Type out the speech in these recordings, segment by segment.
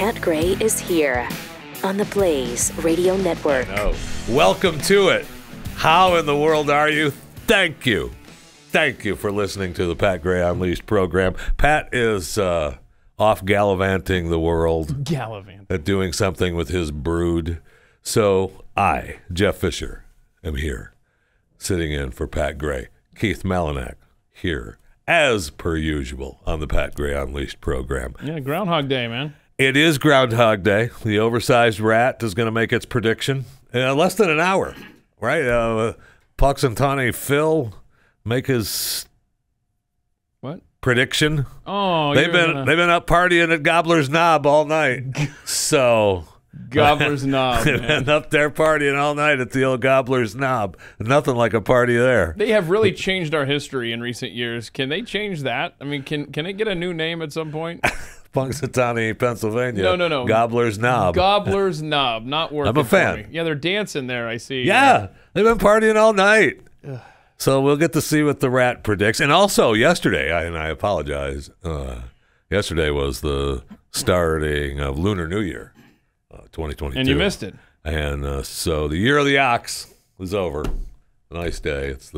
Pat Gray is here on the Blaze Radio Network. Welcome to it. How in the world are you? Thank you. Thank you for listening to the Pat Gray Unleashed program. Pat is off gallivanting the world. Doing something with his brood. So I, Jeff Fisher, am here, sitting in for Pat Gray. Keith Malinak here, as per usual, on the Pat Gray Unleashed program. Yeah, Groundhog Day, man. It is Groundhog Day. The oversized rat is going to make its prediction in less than an hour, right? Puxantani Phil make his prediction. Oh, they've been up partying at Gobbler's Knob all night. So Gobbler's Knob. They've been up there partying all night at the old Gobbler's Knob. Nothing like a party there. They have really changed our history in recent years. Can they change that? I mean, can it get a new name at some point? Punxsutawney, Pennsylvania. No. Gobbler's Knob. Gobbler's Knob. Not working. I'm a fan. For me. Yeah, they're dancing there, I see. Yeah, they've been partying all night. So we'll get to see what the rat predicts. And also yesterday, I apologize, yesterday was the starting of Lunar New Year, 2022. And you missed it. And so the year of the ox is over. A nice day. It's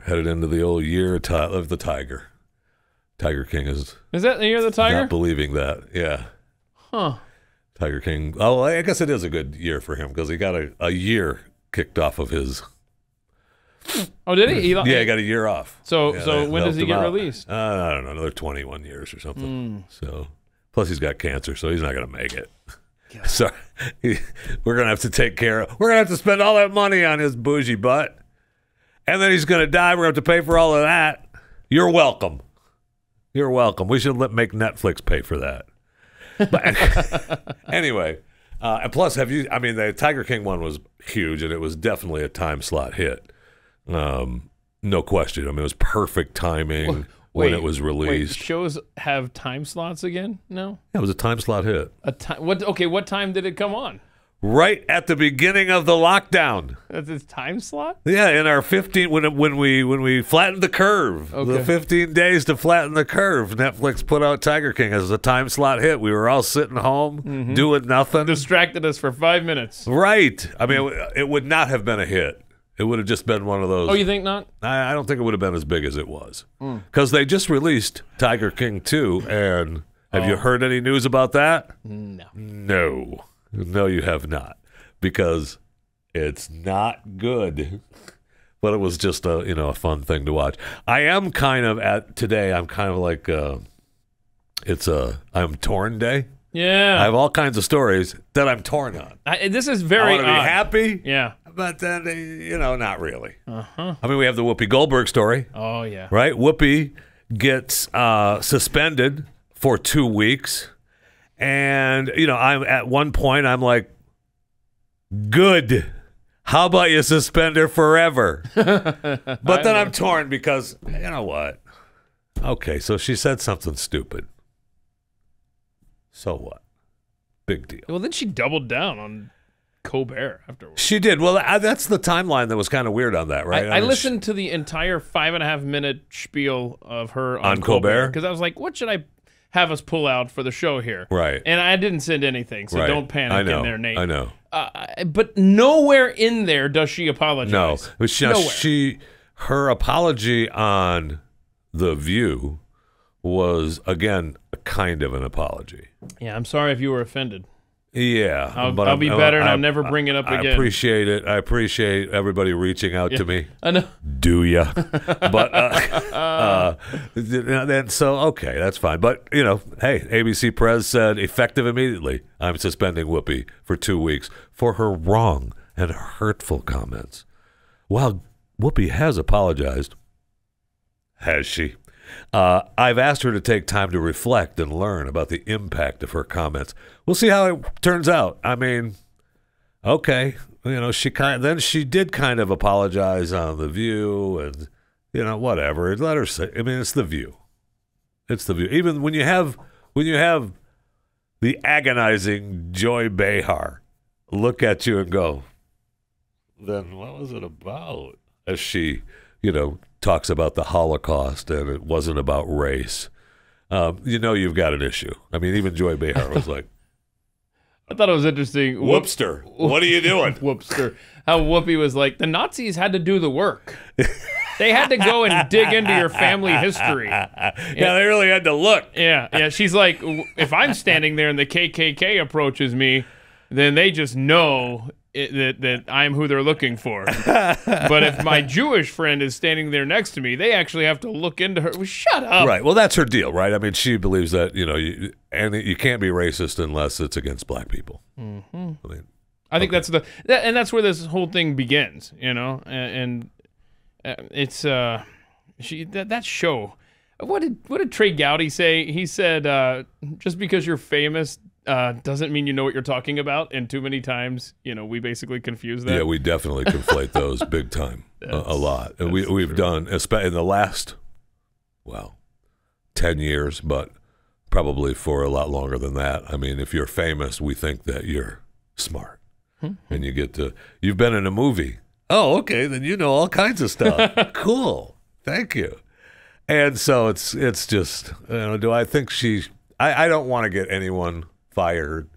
headed into the old year of the tiger. Tiger King is that the year of the tiger? Not believing that. Yeah. Huh. Tiger King. Oh, I guess it is a good year for him because he got a year kicked off of his. Oh, did he? Yeah, he got a year off. So when does he get released? I don't know, another 21 years or something. So, plus he's got cancer, so he's not going to make it. So we're going to have to take care of. We're going to have to spend all that money on his bougie butt, and then he's going to die. We're going to have to pay for all of that. You're welcome. You're welcome. We should make Netflix pay for that. But anyway, and plus, the Tiger King one was huge, and it was definitely a time slot hit. No question. I mean, it was perfect timing when it was released. Wait, shows have time slots again? No? Yeah, it was a time slot hit. What time did it come on? Right at the beginning of the lockdown. That's its time slot? Yeah, in our 15 when we flattened the curve. Okay. The 15 days to flatten the curve. Netflix put out Tiger King as a time slot hit. We were all sitting home doing nothing. Distracted us for 5 minutes. Right. I mean, it would not have been a hit. It would have just been one of those. Oh, you think not? I don't think it would have been as big as it was. Because they just released Tiger King 2, and have you heard any news about that? No. No, you have not. Because it's not good. But it was just a fun thing to watch. I am kind of like I'm torn day. Yeah. I have all kinds of stories that I'm torn on. This is very I want to be happy. Yeah. But then, not really. I mean, we have the Whoopi Goldberg story. Oh, yeah. Right? Whoopi gets suspended for 2 weeks. And, I'm at one point, I'm like, good. How about you suspend her forever? But then I'm torn because, you know what? Okay, so she said something stupid. So what? Big deal. Well, then she doubled down on Colbert afterwards. She did. Well, that's the timeline that was kind of weird on that, right? I listened to the entire 5.5-minute spiel of her on Colbert because I was like, what should I have us pull out for the show here? Right. And I didn't send anything, so don't panic in their name. I know. But nowhere in there does she apologize. No. Her apology on The View was, again, kind of an apology. Yeah, I'm sorry if you were offended. Yeah. I'll be better, and I'll never bring it up again. I appreciate it. I appreciate everybody reaching out to me. I know. Do ya? But then okay, that's fine. But hey, ABC Press said effective immediately. I'm suspending Whoopi for 2 weeks for her wrong and hurtful comments. While Whoopi has apologized, has she? I've asked her to take time to reflect and learn about the impact of her comments. We'll see how it turns out. I mean, okay, she did kind of apologize on The View, and whatever. Let her say. I mean, it's The View. It's The View. Even when you have the agonizing Joy Behar look at you and go, then what was it about? As she, talks about the Holocaust and it wasn't about race. You've got an issue. I mean, even Joy Behar was like, I thought it was interesting. Whoopster, what are you doing? Whoopster. How Whoopi was like, the Nazis had to do the work. They had to go and dig into your family history. Yeah, they really had to look. Yeah. She's like, if I'm standing there and the KKK approaches me, then they just know that I'm who they're looking for. But if my Jewish friend is standing there next to me, they actually have to look into her. Well, shut up. Right. Well, that's her deal, right? I mean, she believes that, you can't be racist unless it's against black people. Mm-hmm. I think that's that's where this whole thing begins, and it's that show. What did Trey Gowdy say? He said, just because you're famous doesn't mean you know what you're talking about, and too many times, we basically confuse that. Yeah, we definitely conflate those big time, a lot. And we've done, in the last, 10 years, but probably for a lot longer than that. I mean, if you're famous, we think that you're smart. And you've been in a movie. Oh, okay, then you know all kinds of stuff. Cool. Thank you. And so it's just, do I think I don't want to get anyone fired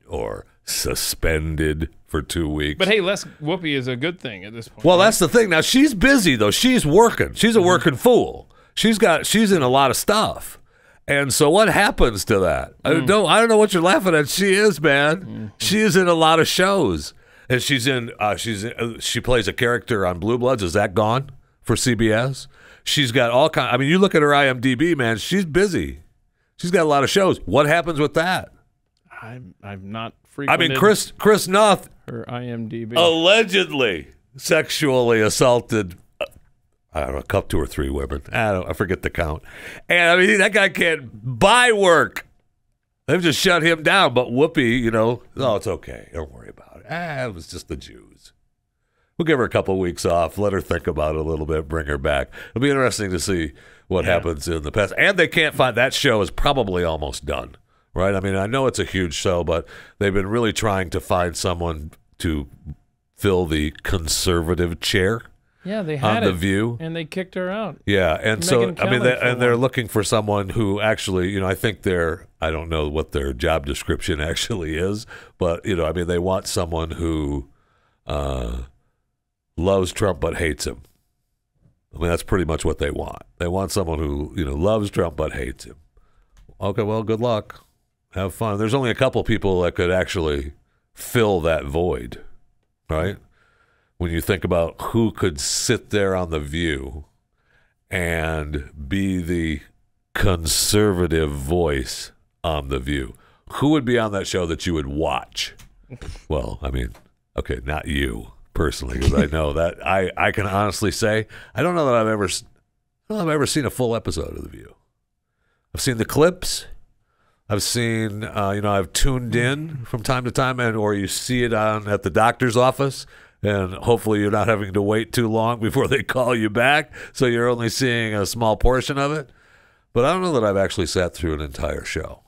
or suspended for 2 weeks. But hey, less Whoopi is a good thing at this point. Well, that's the thing. Now, she's busy, though. She's working. She's a working fool. She's in a lot of stuff. And so what happens to that? I don't know what you're laughing at. She is, man. She is in a lot of shows. And she plays a character on Blue Bloods. Is that gone for CBS? She's got all kinds. I mean, you look at her IMDb, man. She's busy. She's got a lot of shows. What happens with that? I've not frequented. I mean, Chris Noth, her IMDb, allegedly sexually assaulted. I don't know, 2 or 3 women. I forget the count. And I mean, that guy can't buy work. They've just shut him down. But Whoopi, oh, it's okay. Don't worry about it. It was just the Jews. We'll give her a couple of weeks off, let her think about it a little bit, bring her back. It'll be interesting to see what happens in the past. And they can't find, that show is probably almost done, right? I mean, I know it's a huge show, but they've been really trying to find someone to fill the conservative chair. Yeah, they had on The View, and they kicked her out. Yeah, and so I mean, they're looking for someone who actually, I think I don't know what their job description actually is, but I mean, they want someone who loves Trump but hates him. I mean, that's pretty much what they want. They want someone who loves Trump but hates him. Okay, well, good luck, have fun. There's only a couple people that could actually fill that void, right? When you think about who could sit there on The View and be the conservative voice on The View, who would be on that show that you would watch? Well, I mean, okay, not you personally, because I know that I can honestly say I don't know that I've ever seen a full episode of The View. I've seen the clips. I've seen, I've tuned in from time to time, or you see it at the doctor's office. And hopefully you're not having to wait too long before they call you back, so you're only seeing a small portion of it. But I don't know that I've actually sat through an entire show.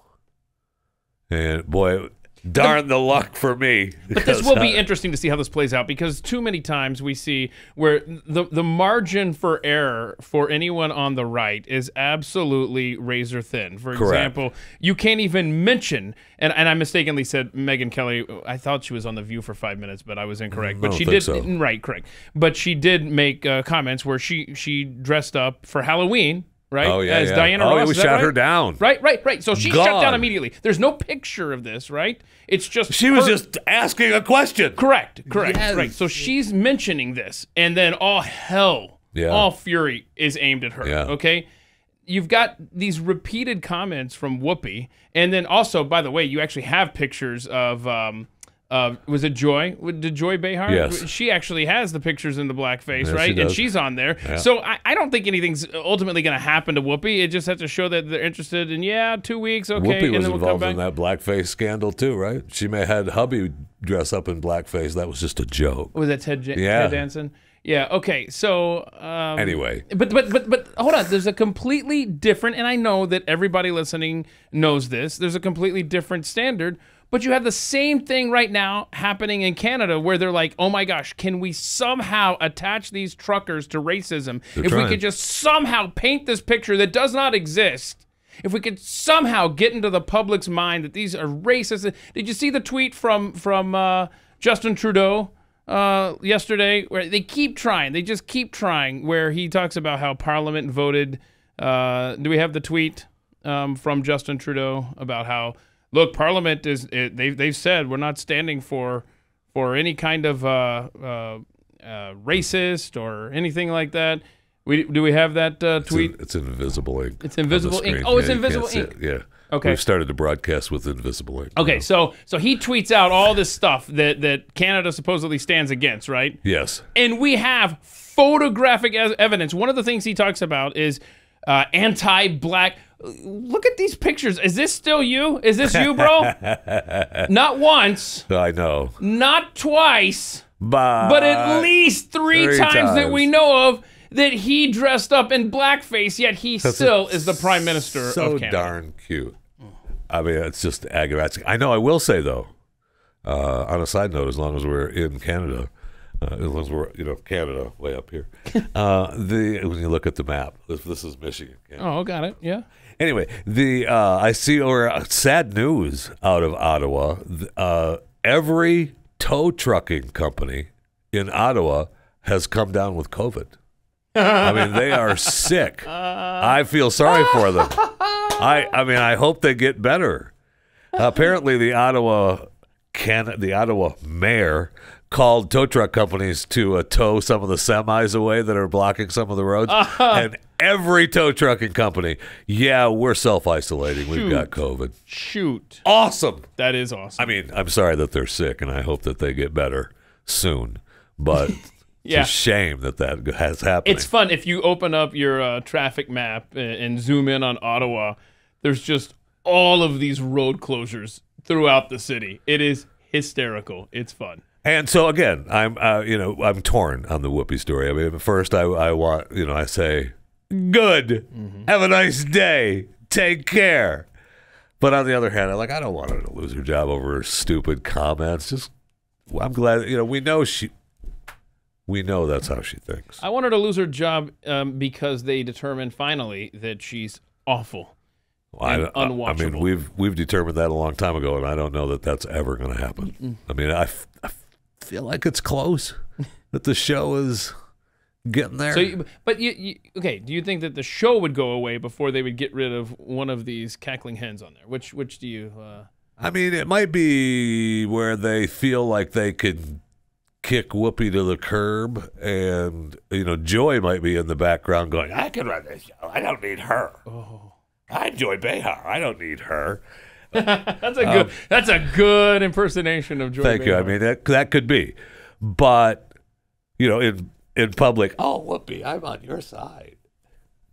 And boy, darn the luck for me. But this will be interesting to see how this plays out, because too many times we see where the margin for error for anyone on the right is absolutely razor thin. For example, you can't even mention, and I mistakenly said Megyn Kelly. I thought she was on The View for 5 minutes, but I was incorrect. But she did, right, correct. But she did make comments where she dressed up for Halloween. Right? Oh, yeah, as Diana Ross. Oh, we shot her down. Right. So she's shut down immediately. There's no picture of this, right? It's just she was just asking a question. Correct. Yes. Right. So she's mentioning this, and then all hell, all fury is aimed at her. Yeah. Okay? You've got these repeated comments from Whoopi, and then also, by the way, you actually have pictures of was it Joy? Did Joy Behar? Yes. She actually has the pictures in the blackface, yes, right? And she's on there. Yeah. So I don't think anything's ultimately going to happen to Whoopi. It just has to show that they're interested in, 2 weeks, okay. Whoopi and was then involved in that blackface scandal too, right? She may have had hubby dress up in blackface. That was just a joke. Was that Ted Danson? Yeah, okay. So anyway. But hold on. There's a completely different, and I know that everybody listening knows this, there's a completely different standard. But you have the same thing right now happening in Canada, where they're like, oh my gosh, can we somehow attach these truckers to racism? If we could just somehow paint this picture that does not exist, if we could somehow get into the public's mind that these are racist. Did you see the tweet from Justin Trudeau yesterday, where they keep trying? They just keep trying, where he talks about how Parliament voted. Do we have the tweet from Justin Trudeau about how, look, Parliament is they've said we're not standing for any kind of racist or anything like that. Do we have that tweet? It's invisible ink. It's invisible ink. Oh, it's invisible ink. Yeah. Okay. We've started to broadcast with invisible ink. Okay, so he tweets out all this stuff that Canada supposedly stands against, right? Yes. And we have photographic evidence. One of the things he talks about is anti-black. Look at these pictures. Is this still you? Is this you, bro? Not once. I know. Not twice. But at least three times that we know of that he dressed up in blackface, yet he still is the Prime Minister of Canada. So darn cute. I mean, it's just aggravating. I know. I will say, though, on a side note, as long as we're in Canada, as long as we're, Canada, way up here, when you look at the map, this is Michigan. Canada. Oh, got it. Yeah. Anyway, I see sad news out of Ottawa. Every tow trucking company in Ottawa has come down with COVID. I mean, they are sick. I feel sorry for them. I mean, I hope they get better. Apparently, the Ottawa mayor called tow truck companies to tow some of the semis away that are blocking some of the roads. And every tow trucking company, we're self-isolating. We've got COVID. Shoot. Awesome. That is awesome. I mean, I'm sorry that they're sick, and I hope that they get better soon. But it's a shame that has happened. It's fun. If you open up your traffic map and zoom in on Ottawa, there's just all of these road closures throughout the city. It is hysterical. It's fun. And so again, I'm torn on the Whoopi story. I mean, first I want, I say, good, have a nice day, take care. But on the other hand, I don't want her to lose her job over her stupid comments. I'm glad, we know that's how she thinks. I want her to lose her job because they determined finally that she's awful and unwatchable. I mean, we've determined that a long time ago, and I don't know that that's ever going to happen. I mean, I feel like it's close, that the show is getting there. So, but okay, do you think that the show would go away before they would get rid of one of these cackling hens on there? Which do you... I mean, it might be where they feel like they could kick Whoopi to the curb, and Joy might be in the background going, I can run this show, I don't need her. I'm Joy Behar, I don't need her. That's a good impersonation of Joy Thank Behar. you. I mean, that could be, but in public, Whoopi, I'm on your side.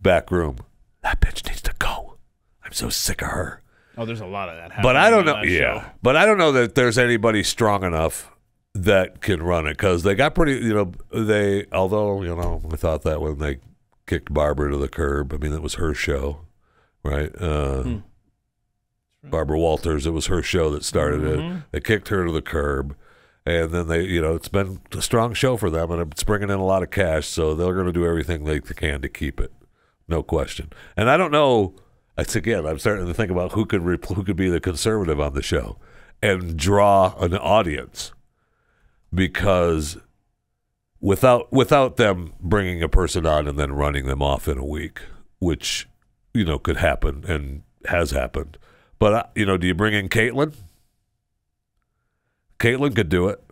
Back room, that bitch needs to go, I'm so sick of her. Oh, there's a lot of that happening. But I don't know. Show. But I don't know that there's anybody strong enough that can run it, because they got pretty. Although I thought that when they kicked Barbara to the curb, I mean, it was her show, right? Barbara Walters, it was her show that started it. They kicked her to the curb, and then it's been a strong show for them, and it's bringing in a lot of cash, so they're going to do everything they can to keep it, no question. And I don't know. Again, I'm starting to think about who could be the conservative on the show and draw an audience, because without them bringing a person on and then running them off in a week, which could happen and has happened. But do you bring in Caitlin? Caitlin could do it.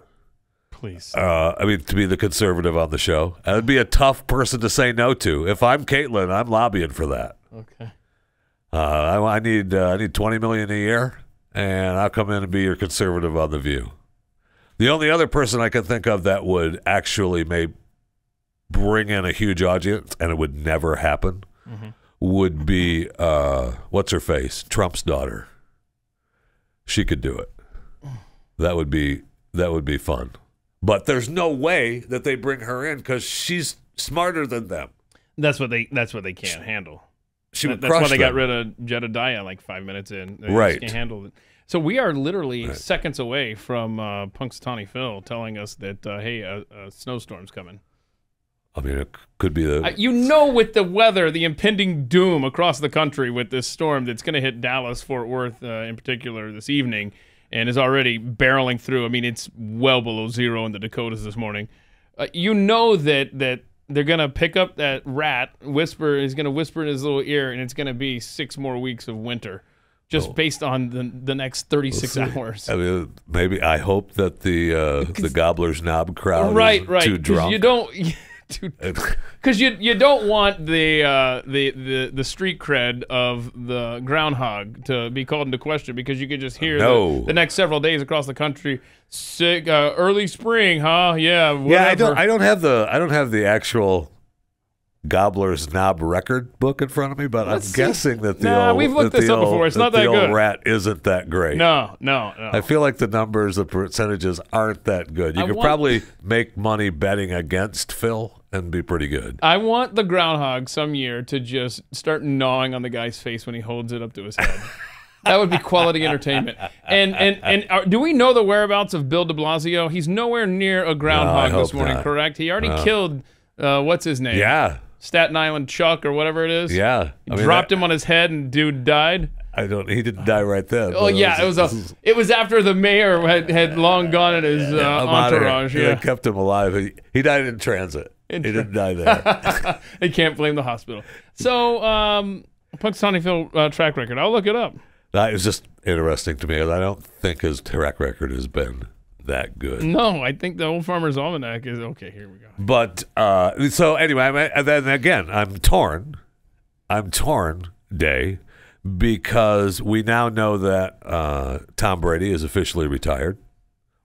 Please. I mean, to be the conservative on the show, that'd be a tough person to say no to. If I'm Caitlin, I'm lobbying for that. Okay. I need $20 million a year, and I'll come in and be your conservative on The View. The only other person I can think of that would actually may bring in a huge audience, and it would never happen, would be what's her face, Trump's daughter. She could do it. That would be fun. But there's no way that they bring her in, because she's smarter than them. That's what they can't handle. That's why they got rid of Jedediah like 5 minutes in. They just can't handle it. So we are literally seconds away from Punxsutawney Phil telling us that, hey, a snowstorm's coming. I mean, it could be the... with the weather, the impending doom across the country with this storm that's going to hit Dallas, Fort Worth in particular this evening, and is already barreling through. I mean, it's well below zero in the Dakotas this morning. That they're going to pick up that rat, he's going to whisper in his little ear, and it's going to be 6 more weeks of winter, just based on the next 36 hours. I mean, maybe I hope that the Gobbler's Knob crowd right, is too drunk. You don't... Because you don't want the street cred of the groundhog to be called into question, because you could just hear the next several days across the country, early spring, huh? Yeah, whatever. Yeah, I don't have the actual Gobbler's Knob record book in front of me, but I'm guessing that we've looked this up before. It's not that good. The old rat isn't that great. No. I feel like the numbers, the percentages aren't that good. You could probably make money betting against Phil and be pretty good. I want the groundhog some year to just start gnawing on the guy's face when he holds it up to his head. That would be quality entertainment. And do we know the whereabouts of Bill de Blasio? He's nowhere near a groundhog this morning, not. correct? He already killed, what's his name? Yeah. Staten Island Chuck or whatever it is. Yeah. He dropped him on his head and dude died. He didn't die right then. Oh yeah, it was after the mayor had long gone in his entourage. They kept him alive. He died in transit. He didn't die there. They can't blame the hospital. So, Punxsutawney Phil track record. I'll look it up. That is just interesting to me. I don't think his track record has been that good. No, I think the Old Farmer's Almanac is okay. Here we go. But so anyway, then again, I'm torn, Day, because we now know that Tom Brady is officially retired.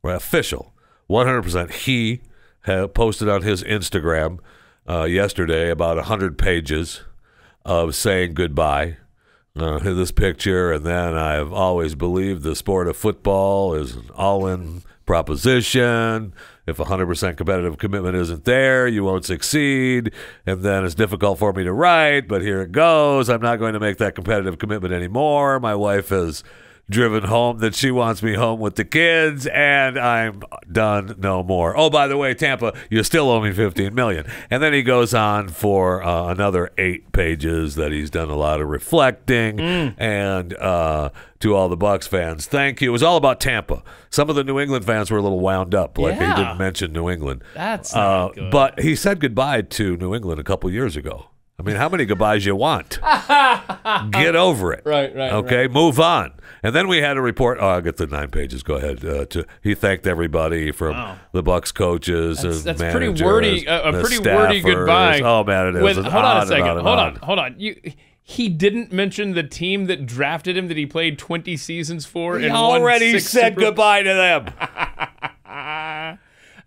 Well, official, 100%. He posted on his Instagram yesterday about 100 pages of saying goodbye. This picture, and then I've always believed the sport of football is an all-in proposition. If 100% competitive commitment isn't there, you won't succeed. And then it's difficult for me to write, but here it goes. I'm not going to make that competitive commitment anymore. My wife has driven home that she wants me home with the kids, and I'm done no more. Oh, by the way, Tampa, you still owe me $15 million. And then he goes on for another 8 pages that he's done a lot of reflecting. And to all the Bucs fans, thank you. It was all about Tampa. Some of the New England fans were a little wound up, like he didn't mention New England. That's not good. But he said goodbye to New England a couple years ago. I mean, how many goodbyes you want? Get over it. Right. Okay, move on. And then we had a report. I'll get the 9 pages. Go ahead. He thanked everybody from the Bucs coaches and that's managers. Pretty wordy. A pretty wordy goodbye. Oh man, it is. Hold on a second. Hold on. He didn't mention the team that drafted him that he played 20 seasons for. He already said goodbye to them.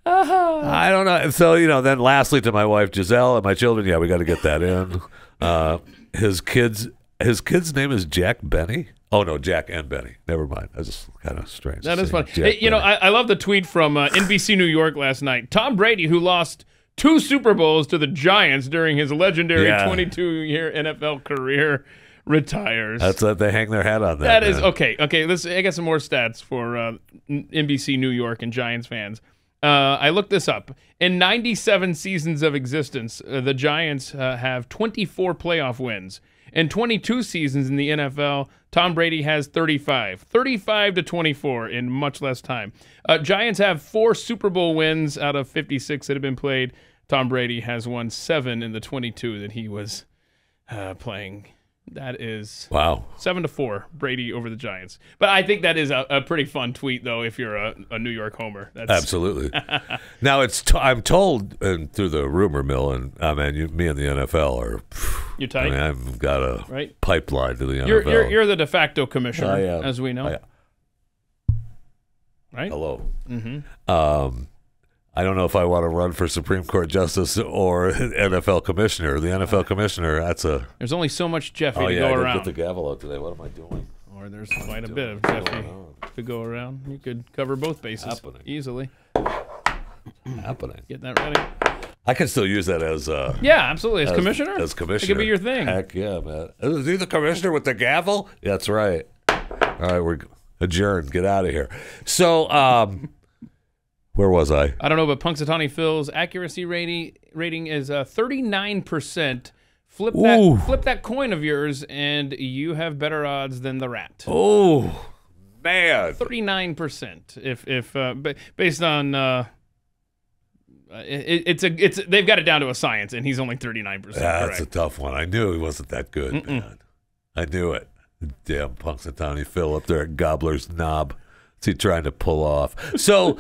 I don't know. So, then lastly to my wife, Giselle, and my children, we got to get that in. His kid's name is Jack Benny. Oh, no, Jack and Benny. Never mind. That's just kind of strange. That is funny. Hey, I love the tweet from NBC New York last night. Tom Brady, who lost 2 Super Bowls to the Giants during his legendary 22-year NFL career, retires. That's what they hang their hat on. That is okay. I got some more stats for NBC New York and Giants fans. I looked this up. In 97 seasons of existence, the Giants have 24 playoff wins. In 22 seasons in the NFL, Tom Brady has 35 to 24 in much less time. Giants have 4 Super Bowl wins out of 56 that have been played. Tom Brady has won 7 in the 22 that he was playing. That is 7-4 Brady over the Giants. But I think that is a pretty fun tweet, though, if you're a New York homer. Absolutely. Now, I'm told through the rumor mill, and me and the NFL are. You're tight. I've got a pipeline to the NFL. You're the de facto commissioner, as we know. Right? Hello. Mm-hmm. I don't know if I want to run for Supreme Court Justice or NFL Commissioner. The NFL Commissioner, There's only so much Jeffy to go I around. Get the gavel out today. What am I doing? Or there's quite a bit of Jeffy to go around. You could cover both bases easily. Happening. Get that ready. I can still use that as absolutely. As commissioner? As commissioner. It could be your thing. Heck yeah, man. Is he the commissioner with the gavel? That's right. All right, we're adjourned. Get out of here. So, Where was I? I don't know, but Punxsutawney Phil's accuracy rating is 39%. Flip that coin of yours, and you have better odds than the rat. Oh, man. 39%. If based on they've got it down to a science, and he's only 39%. That's a tough one. I knew he wasn't that good, man. I knew it. Damn Punxsutawney Phil up there at Gobbler's Knob. What's he trying to pull off? So,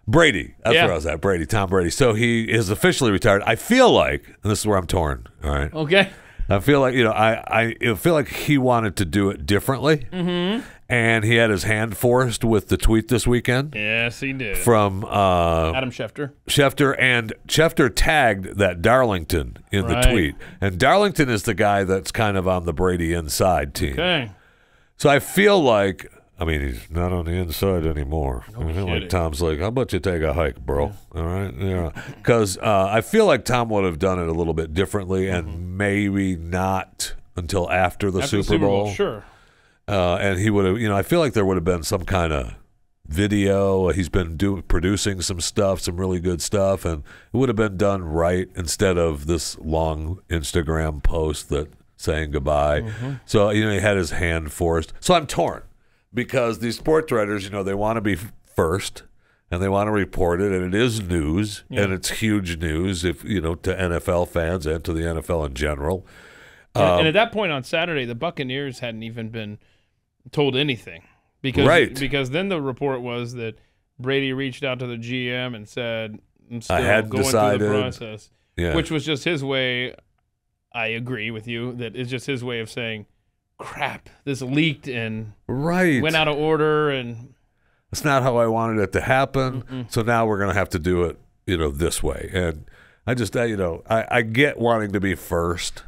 Brady. That's where I was at. Brady, Tom Brady. So he is officially retired. I feel like, and this is where I'm torn. All right. Okay. I feel like, I feel like he wanted to do it differently. Mm-hmm. And he had his hand forced with the tweet this weekend. Yes, he did. From Adam Schefter. And Schefter tagged that Darlington in the tweet. And Darlington is the guy that's kind of on the Brady inside team. Okay. So I feel like, I mean, he's not on the inside anymore. No I feel kidding. like Tom's like, how about you take a hike, bro? All right? Because I feel like Tom would have done it a little bit differently and maybe not until after the Super Bowl. Sure. And he would have, I feel like there would have been some kind of video. He's been producing some stuff, some really good stuff, and it would have been done right instead of this long Instagram post that saying goodbye. Mm-hmm. So, he had his hand forced. So I'm torn because these sports writers, they want to be first and they want to report it, and it is news, and it's huge news if to NFL fans and to the NFL in general. And at that point on Saturday, the Buccaneers hadn't even been told anything because then the report was that Brady reached out to the GM and said, I'm still going through the process, which was just his way. I agree with you that it's just his way of saying, crap, this leaked and went out of order, and it's not how I wanted it to happen. So now we're going to have to do it, this way. And I just, I get wanting to be first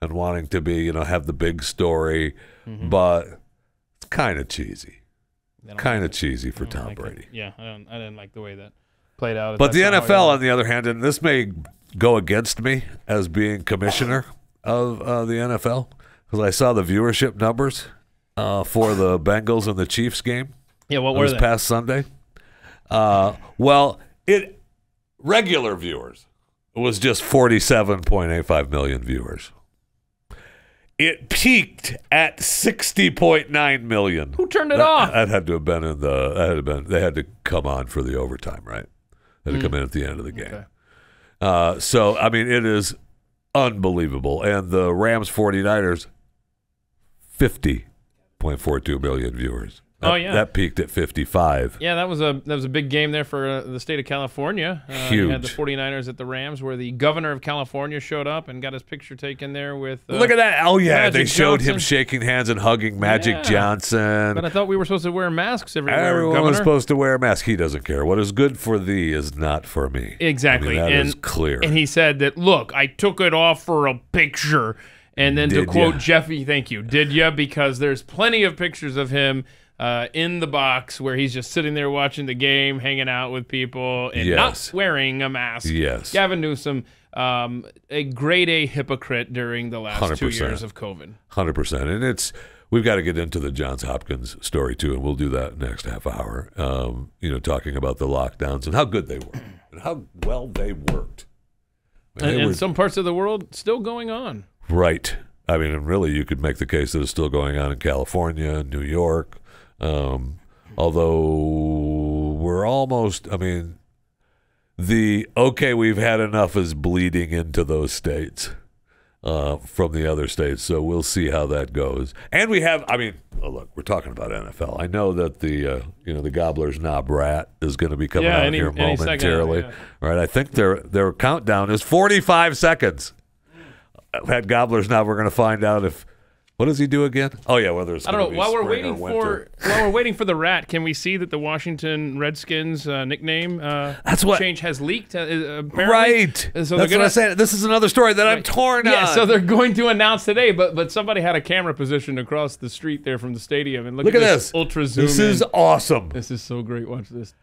and wanting to be, have the big story, but it's kind of cheesy. Kind of cheesy for Tom Brady. Yeah, I didn't like the way that played out. But the NFL, on the other hand, and this may go against me as being commissioner of the NFL, because I saw the viewership numbers for the Bengals and the Chiefs game. Yeah, what were they? This past Sunday. Regular viewers, it was just 47.85 million viewers. It peaked at 60.9 million. Who turned it off? That had to have been they had to come on for the overtime, right? They had to come in at the end of the game. Okay. So, I mean, it is unbelievable. And the Rams 49ers, 50.42 million viewers. That peaked at 55. Yeah, that was a big game there for the state of California. Huge. You had the 49ers at the Rams, where the governor of California showed up and got his picture taken there with look at that. Oh, yeah. Magic they showed Johnson. him shaking hands and hugging Magic Johnson. But I thought we were supposed to wear masks everywhere, Everyone Governor. was supposed to wear a mask. He doesn't care. What is good for thee is not for me. Exactly. I mean, that is clear. And he said that, look, I took it off for a picture. And then to quote Jeffy, thank you, did ya? Because there's plenty of pictures of him in the box where he's just sitting there watching the game, hanging out with people, and not wearing a mask. Yes. Gavin Newsom, a grade A hypocrite during the last 100%. 2 years of COVID. 100%. And we've got to get into the Johns Hopkins story, too, and we'll do that next half hour, talking about the lockdowns and how good they were and how well they worked. And some parts of the world still going on. Right. I mean, and really, you could make the case that it's still going on in California, New York. Although we're almost, we've had enough is bleeding into those states from the other states. So we'll see how that goes. And we have, look, we're talking about NFL. I know that the Gobbler's Knob rat is going to be coming out here momentarily. Right. I think their countdown is 45 seconds. At Gobbler's Knob, we're going to find out what does he do again? Oh yeah, whether it's I don't know. While we're waiting for the rat, can we see that the Washington Redskins nickname change has leaked? Apparently? Right. And so that's what I said. This is another story that I'm torn on. Yeah. So they're going to announce today, but somebody had a camera positioned across the street there from the stadium, and look at this ultra zoom. This is awesome. This is so great. Watch this.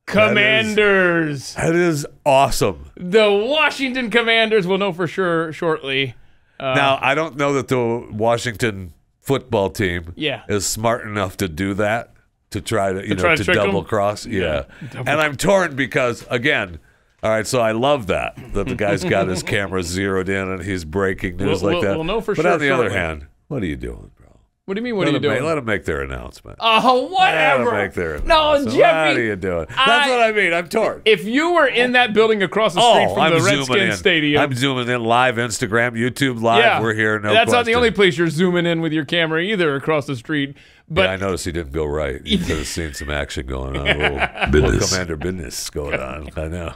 Commanders. That is awesome. The Washington Commanders will know for sure shortly. Now, I don't know that the Washington football team is smart enough to do that. to try to to trick double them? cross. Yeah. And I'm torn because again. All right, so I love that the guy's got his camera zeroed in and he's breaking news like that. We'll know for but sure. on the other shortly. hand, what are you doing, bro? What do you mean? What are you doing? Let them make their announcement. Oh, whatever. Let them make their No, announcement. Jeffy. What are you doing? That's what I mean. I'm torn. If you were in that building across the street from the Redskins Stadium, I'm zooming in live, Instagram, YouTube live. Yeah, We're here. No, that's question. not the only place you're zooming in with your camera either across the street. But yeah, I noticed he didn't go right. You could have seen some action going on. A little commander business going on. I know.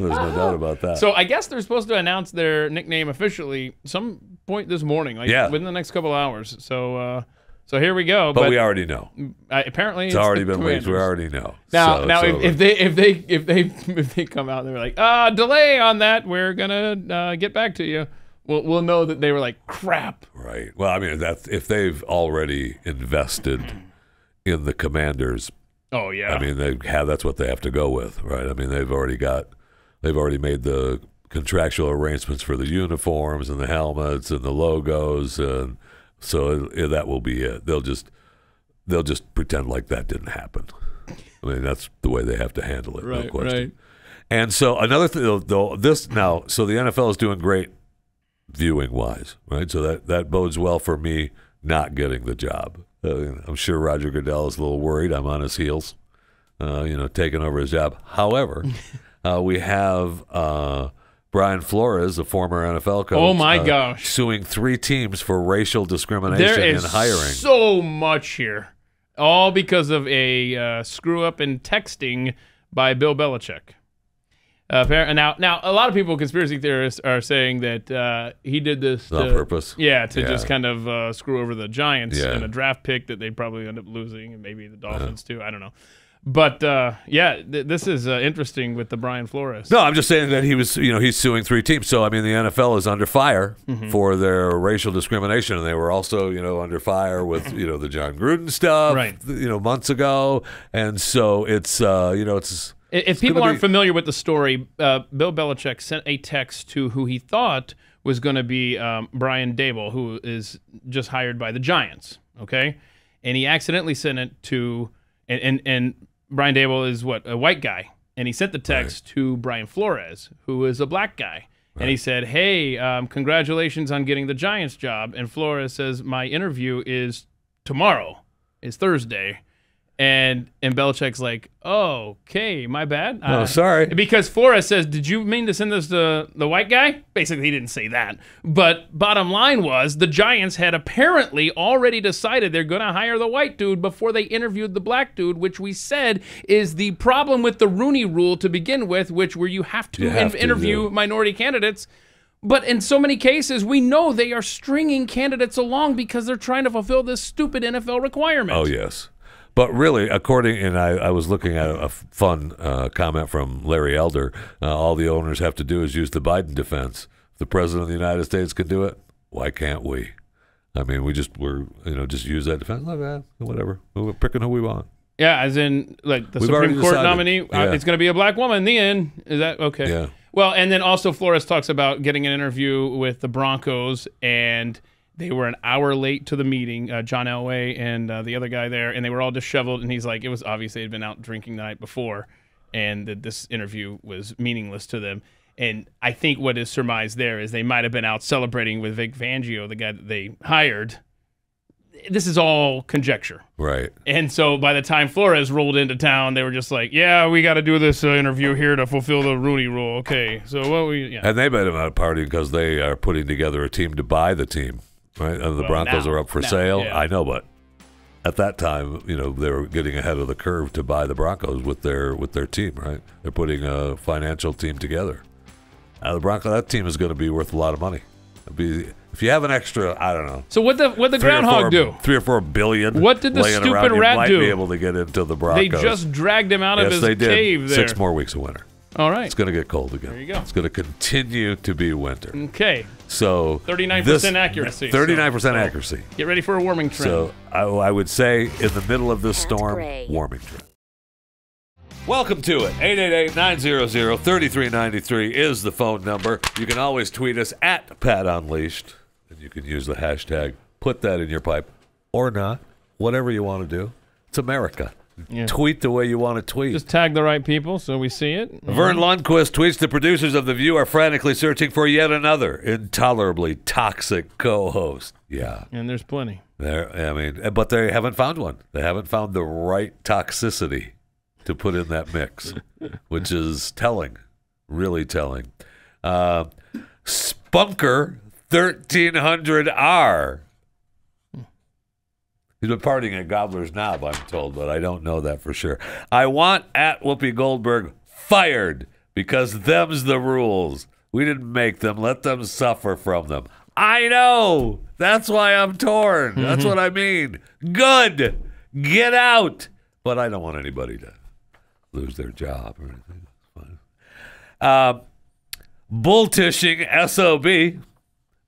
There's no doubt about that. So I guess they're supposed to announce their nickname officially some point this morning, like within the next couple hours. So here we go. But we already know. Apparently, it's already been leaked. We already know. Now, if they come out and they're like, delay on that, we're gonna get back to you. We'll know that they were like, crap. Right. Well, I mean, that's if they've already invested in the Commanders. Oh yeah. I mean, that's what they have to go with, right? I mean, they've already made the contractual arrangements for the uniforms and the helmets and the logos, and so that will be it. They'll just pretend like that didn't happen. I mean, that's the way they have to handle it, no question. Right. And so another thing, so the NFL is doing great viewing wise, right? So that bodes well for me not getting the job. I'm sure Roger Goodell is a little worried. I'm on his heels, taking over his job. However. We have Brian Flores, a former NFL coach. Oh my gosh! Suing 3 teams for racial discrimination in hiring. There is so much here, all because of a screw up in texting by Bill Belichick. Now, a lot of people, conspiracy theorists, are saying that he did this on purpose. Yeah, to just kind of screw over the Giants in a draft pick that they'd probably end up losing, and maybe the Dolphins too. I don't know. But this is interesting with the Brian Flores. No, I'm just saying that he was, he's suing 3 teams. So I mean, the NFL is under fire for their racial discrimination, and they were also, under fire with, the John Gruden stuff, months ago. And so it's, If people aren't familiar with the story, Bill Belichick sent a text to who he thought was going to be Brian Daboll, who is just hired by the Giants. Okay, and he accidentally sent it to and Brian Daboll is a white guy, and he sent the text to Brian Flores, who is a black guy, and he said, "Hey, congratulations on getting the Giants job." And Flores says, "My interview is tomorrow, is Thursday." And Belichick's like, "Oh, okay, my bad." Oh, sorry. Because Flores says, "Did you mean to send this to the white guy?" Basically, he didn't say that. But bottom line was, the Giants had apparently already decided they're going to hire the white dude before they interviewed the black dude, which we said is the problem with the Rooney Rule to begin with, where you have to interview minority candidates. But in so many cases, we know they are stringing candidates along because they're trying to fulfill this stupid NFL requirement. Oh, yes. But really, I was looking at a fun comment from Larry Elder. All the owners have to do is use the Biden defense. If the president of the United States can do it, why can't we? I mean, just use that defense. Whatever. We're picking who we want. Yeah, as in, like, the Supreme Court nominee, it's going to be a black woman in the end. Is that okay? Yeah. Well, and then also Flores talks about getting an interview with the Broncos, and they were an hour late to the meeting, John Elway and the other guy there, and they were all disheveled. And he's like, it was obvious they'd been out drinking the night before, and that this interview was meaningless to them. And I think what is surmised there is they might have been out celebrating with Vic Fangio, the guy that they hired. This is all conjecture. Right. And so by the time Flores rolled into town, they were just like, yeah, we got to do this interview here to fulfill the Rooney Rule. Okay. So And they made him out party because they are putting together a team to buy the team. Right, and the Broncos are up for sale. Yeah. I know, but at that time, they were getting ahead of the curve to buy the Broncos with their team. Right, they're putting a financial team together. Now, that team is going to be worth a lot of money. If you have an extra, I don't know. So what the groundhog do? 3 or 4 billion. What did the stupid rat do? Might be able to get into the Broncos. They just dragged him out of his cave there. 6 more weeks of winter. All right. It's going to get cold again. There you go. It's going to continue to be winter. Okay. So 39% accuracy. 39% accuracy. Get ready for a warming trend. So I would say in the middle of this storm, warming trend. Welcome to it. 888-900-3393 is the phone number. You can always tweet us at Pat Unleashed, and you can use the hashtag. Put that in your pipe or not, whatever you want to do. It's America. Yeah. Tweet the way you want to tweet. Just tag the right people so we see it. Vern Lundquist tweets, the producers of The View are frantically searching for yet another intolerably toxic co-host. Yeah. And there's plenty. But they haven't found one. They haven't found the right toxicity to put in that mix, which is telling, really telling. Spunker 1300R. He's been partying at Gobbler's Knob, I'm told, but I don't know that for sure. I want at Whoopi Goldberg fired because them's the rules. We didn't make them. Let them suffer from them. I know. That's why I'm torn. That's what I mean. Good. Get out. But I don't want anybody to lose their job or anything. It's fine. Bulltishing SOB.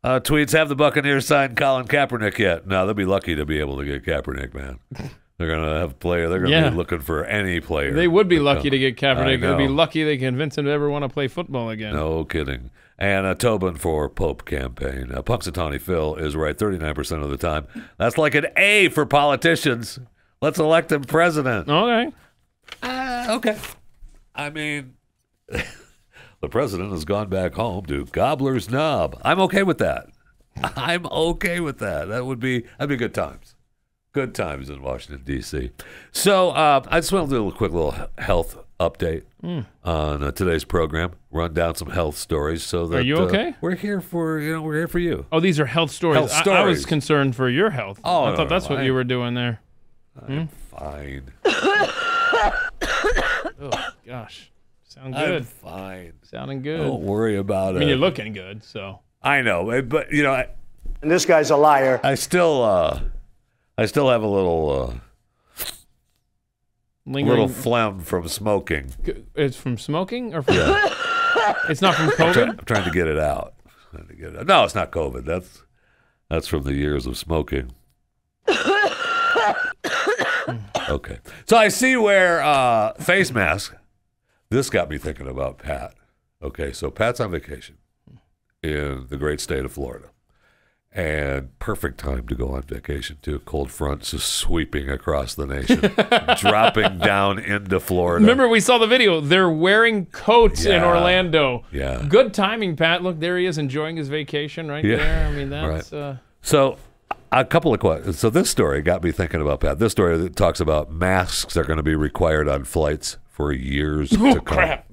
Tweets, have the Buccaneers signed Colin Kaepernick yet? No, they'll be lucky to be able to get Kaepernick, man. They're going to have a player. They're going to be looking for any player. They would be lucky to get Kaepernick. They'd be lucky they convince him to ever want to play football again. No kidding. And Tobin for Pope campaign. Punxsutawney Phil is right 39% of the time. That's like an A for politicians. Let's elect him president. Okay. Okay. I mean... The president has gone back home to Gobbler's Knob. I'm okay with that. I'm okay with that. That'd be good times. Good times in Washington, D.C. So I just want to do a quick little health update on today's program. Run down some health stories. So that, are you okay? We're here for you. Oh, these are health stories. Health stories. I was concerned for your health. Oh, I thought that's what you were doing there. I'm fine. Oh gosh. Sound good. I'm fine. Sounding good. Don't worry about it. I mean, you're looking good, so. I know, but and this guy's a liar. I still have a little phlegm from smoking. It's from smoking or from? It's not from COVID. I'm trying to get it out. No, it's not COVID. That's from the years of smoking. Okay, so I see where face mask. This got me thinking about Pat. Okay, so Pat's on vacation in the great state of Florida. And perfect time to go on vacation, too. Cold fronts just sweeping across the nation, dropping down into Florida. Remember, we saw the video. They're wearing coats in Orlando. Yeah. Good timing, Pat. Look, there he is enjoying his vacation right there. I mean, that's... Right. So, a couple of questions. So this story got me thinking about Pat. This story that talks about masks are going to be required on flights for years to come. Crap.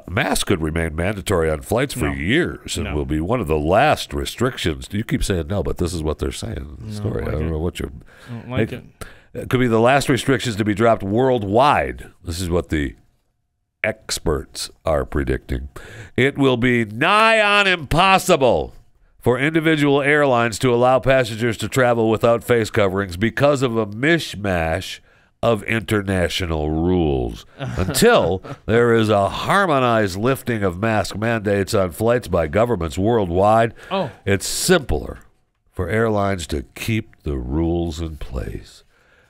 Masks could remain mandatory on flights for years and will be one of the last restrictions. You keep saying no, but this is what they're saying in the story. I don't know what you're... I don't like it. It could be the last restrictions to be dropped worldwide. This is what the experts are predicting. It will be nigh on impossible for individual airlines to allow passengers to travel without face coverings because of a mishmash of international rules until there is a harmonized lifting of mask mandates on flights by governments worldwide. It's simpler for airlines to keep the rules in place.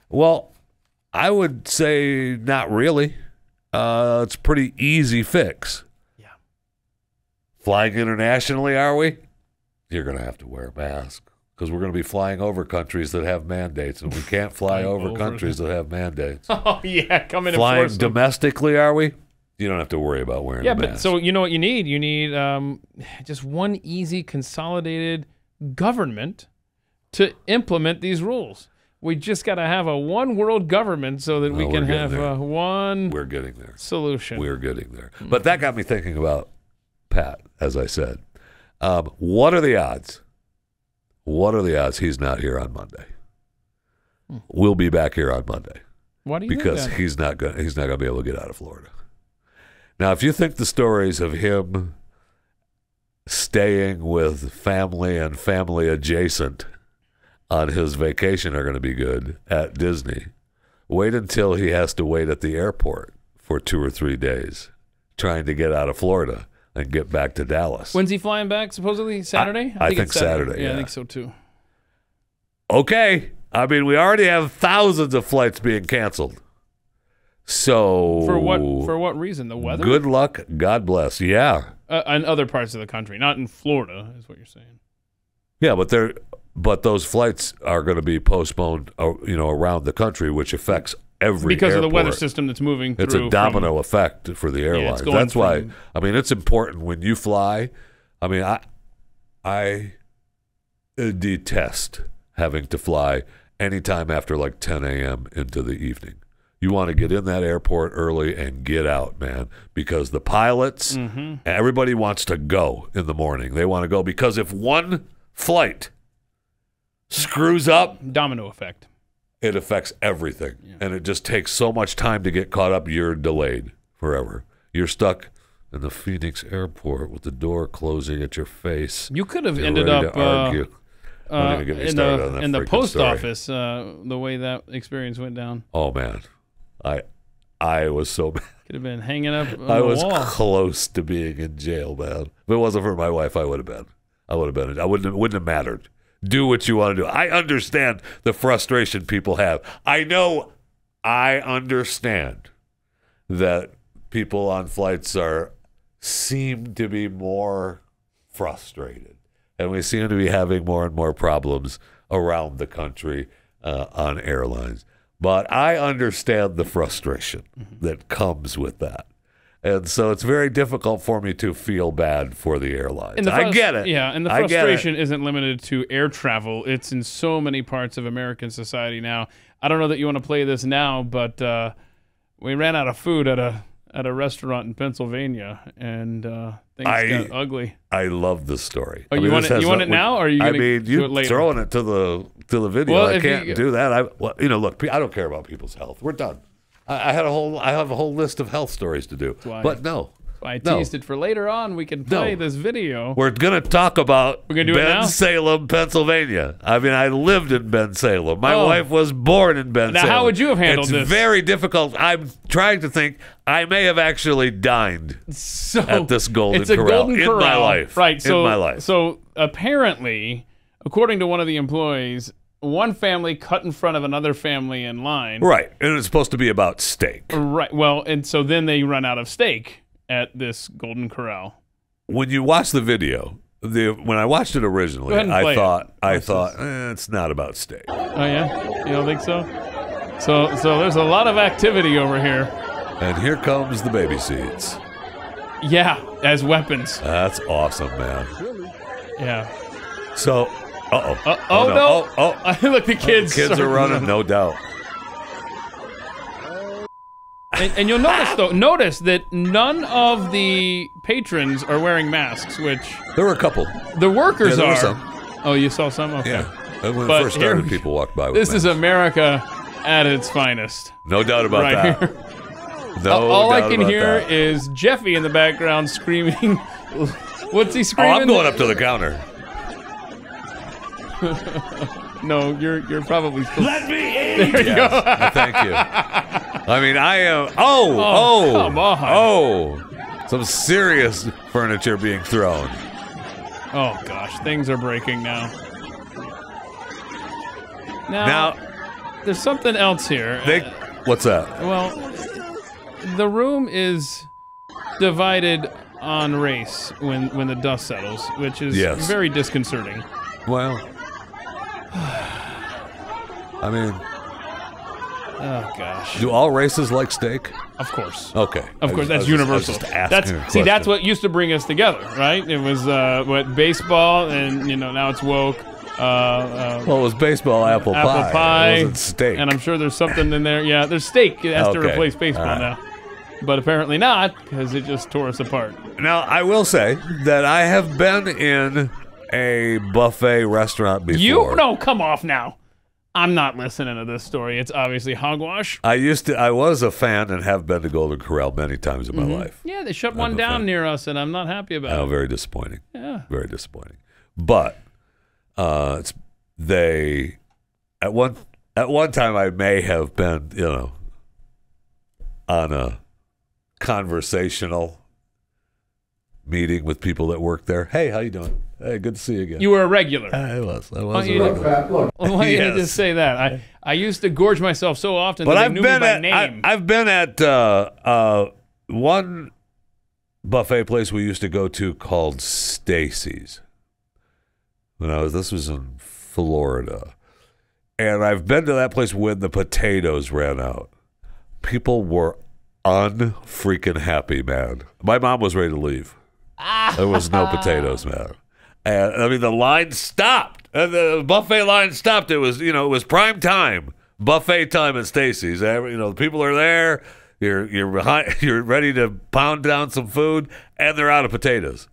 Well, I would say not really. It's a pretty easy fix. Yeah. Flying internationally, are we? You're going to have to wear a mask. Because we're going to be flying over countries that have mandates, and we can't fly over countries that have mandates. Oh, yeah, come in and flying force them. Domestically, are we? You don't have to worry about wearing a mask. But so you know what you need? You need just one easy, consolidated government to implement these rules. We just got to have a one world government so that we can have one We're getting there. Solution. We're getting there. But that got me thinking about Pat, as I said. What are the odds? What are the odds he's not here on Monday? We'll be back here on Monday. Why do you because think that? he's not gonna be able to get out of Florida. Now, if you think the stories of him staying with family and family adjacent on his vacation are going to be good at Disney, wait until he has to wait at the airport for 2 or 3 days trying to get out of Florida and get back to Dallas. When's he flying back, supposedly? Saturday? I think it's Saturday, Yeah, yeah. I think so, too. Okay. I mean, we already have thousands of flights being canceled. So... For what reason? The weather? Good luck. God bless. Yeah. In other parts of the country, not in Florida, is what you're saying. Yeah, but but those flights are going to be postponed, around the country, which affects every because airport. of the weather system that's moving through. It's a domino effect for the airlines. That's why, it's important when you fly. I detest having to fly anytime after like 10 a.m. into the evening. You want to get in that airport early and get out, man, because the pilots, everybody wants to go in the morning. They want to go because if one flight screws up, domino effect, it affects everything. And it just takes so much time to get caught up. You're delayed forever. You're stuck in the Phoenix airport with the door closing at your face. You could have You're ended ready up to argue. in the post office, the way that experience went down. Oh man, I was so mad. Could have been hanging up on I the was wall. close to being in jail, man. If it wasn't for my wife, I would have been. I wouldn't have mattered. Do what you want to do. I understand the frustration people have. I understand that people on flights seem to be more frustrated. And we seem to be having more and more problems around the country on airlines. But I understand the frustration that comes with that. And so it's very difficult for me to feel bad for the airlines. I get it. Yeah, and the frustration isn't limited to air travel. It's in so many parts of American society now. I don't know that you want to play this now, but we ran out of food at a restaurant in Pennsylvania, and things got ugly. I love this story. Oh, you want it now, or are you going to do it later? Throwing it to the video. Well, I can't do that. Look, I don't care about people's health. We're done. I have a whole list of health stories to do. But no. I teased it for later on. We can play this video. We're going to talk about Bensalem, Pennsylvania. I lived in Bensalem. My wife was born in Bensalem. Now, how would you have handled this? It's very difficult. I'm trying to think. I may have actually dined at this Golden Corral in my life. Right. In my life. So apparently, according to one of the employees, one family cut in front of another family in line. Right. And it's supposed to be about steak. Right. Well, and so then they run out of steak at this Golden Corral. When you watch the video, when I watched it originally, I thought it's not about steak. Oh yeah, you don't think so? So there's a lot of activity over here. And here comes the baby seeds. Yeah, as weapons. That's awesome, man. Yeah. So, no. Look, the kids are running, no doubt. And you'll notice that none of the patrons are wearing masks, which there were a couple. The workers there are. Were some. Oh, you saw some? Okay. Yeah. And when it first started, people walked by with This masks. is America at its finest. No doubt about that. Here. No all doubt I can about hear that. is Jeffy in the background screaming. What's he screaming? I'm going up to the counter. No, you're probably still... Let me in! There you go. Thank you. I am... come on. Some serious furniture being thrown. Oh, gosh. Things are breaking now. Now there's something else here. What's that? Well, the room is divided on race when the dust settles, which is very disconcerting. Well... oh gosh. Do all races like steak? Of course. Okay. Of course, that's universal. That's what used to bring us together, right? It was baseball, and now it's woke. Well, it was baseball, apple pie. It wasn't steak. And I'm sure there's something in there. Yeah, there's steak. It has to replace baseball now. But apparently not, because it just tore us apart. Now, I will say that I have been in a buffet restaurant before. No, come off now. I'm not listening to this story. It's obviously hogwash. I was a fan and have been to Golden Corral many times in my life. Yeah, they shut one down near us, and I'm not happy about it. Very disappointing. Yeah. Very disappointing. But at one time I may have been, on a conversational meeting with people that work there. Hey, how you doing? Hey, good to see you again. You were a regular. I was a Why regular. Why you just say that? I used to gorge myself so often that they knew me by name. I've been at one buffet place we used to go to called Stacy's. This was in Florida. And I've been to that place when the potatoes ran out. People were unfreaking happy, man. My mom was ready to leave. There was no potatoes, man. And I mean, the line stopped. The buffet line stopped. It was, it was prime time, buffet time at Stacy's. The people are there. You're behind. You're ready to pound down some food, and they're out of potatoes.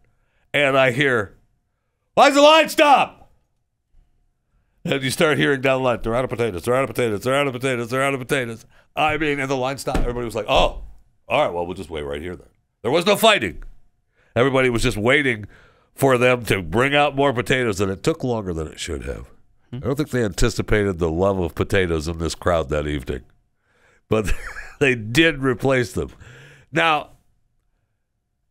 And I hear, "Why's the line stop?" And you start hearing down the line, "They're out of potatoes. They're out of potatoes. They're out of potatoes. They're out of potatoes." I mean, and the line stopped. Everybody was like, "Oh, all right. Well, we'll just wait right here then." There was no fighting. Everybody was just waiting for them to bring out more potatoes, and it took longer than it should have. I don't think they anticipated the level of potatoes in this crowd that evening, but they did replace them. Now,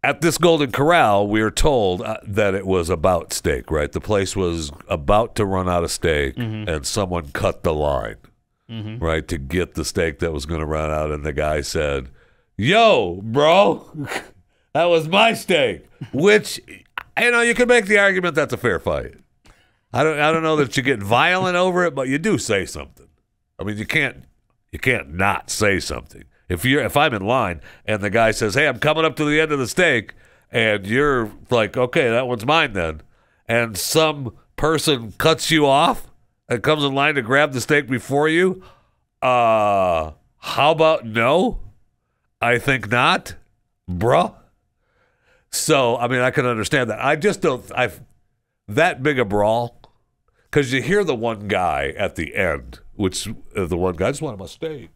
at this Golden Corral, we are told that it was about steak, right? The place was about to run out of steak, and someone cut the line, right, to get the steak that was going to run out, and the guy said, "Yo, bro, that was my steak," which, you can make the argument that's a fair fight. I don't know that you get violent over it, but you do say something. I mean, you can't not say something. If I'm in line and the guy says, "Hey, I'm coming up to the end of the steak," and you're like, "Okay, that one's mine then," and some person cuts you off and comes in line to grab the steak before you, how about no? I think not, bruh. So, I mean, I can understand that. I just don't, that big a brawl, because you hear the one guy at the end, which the one guy, "I just wanted my steak."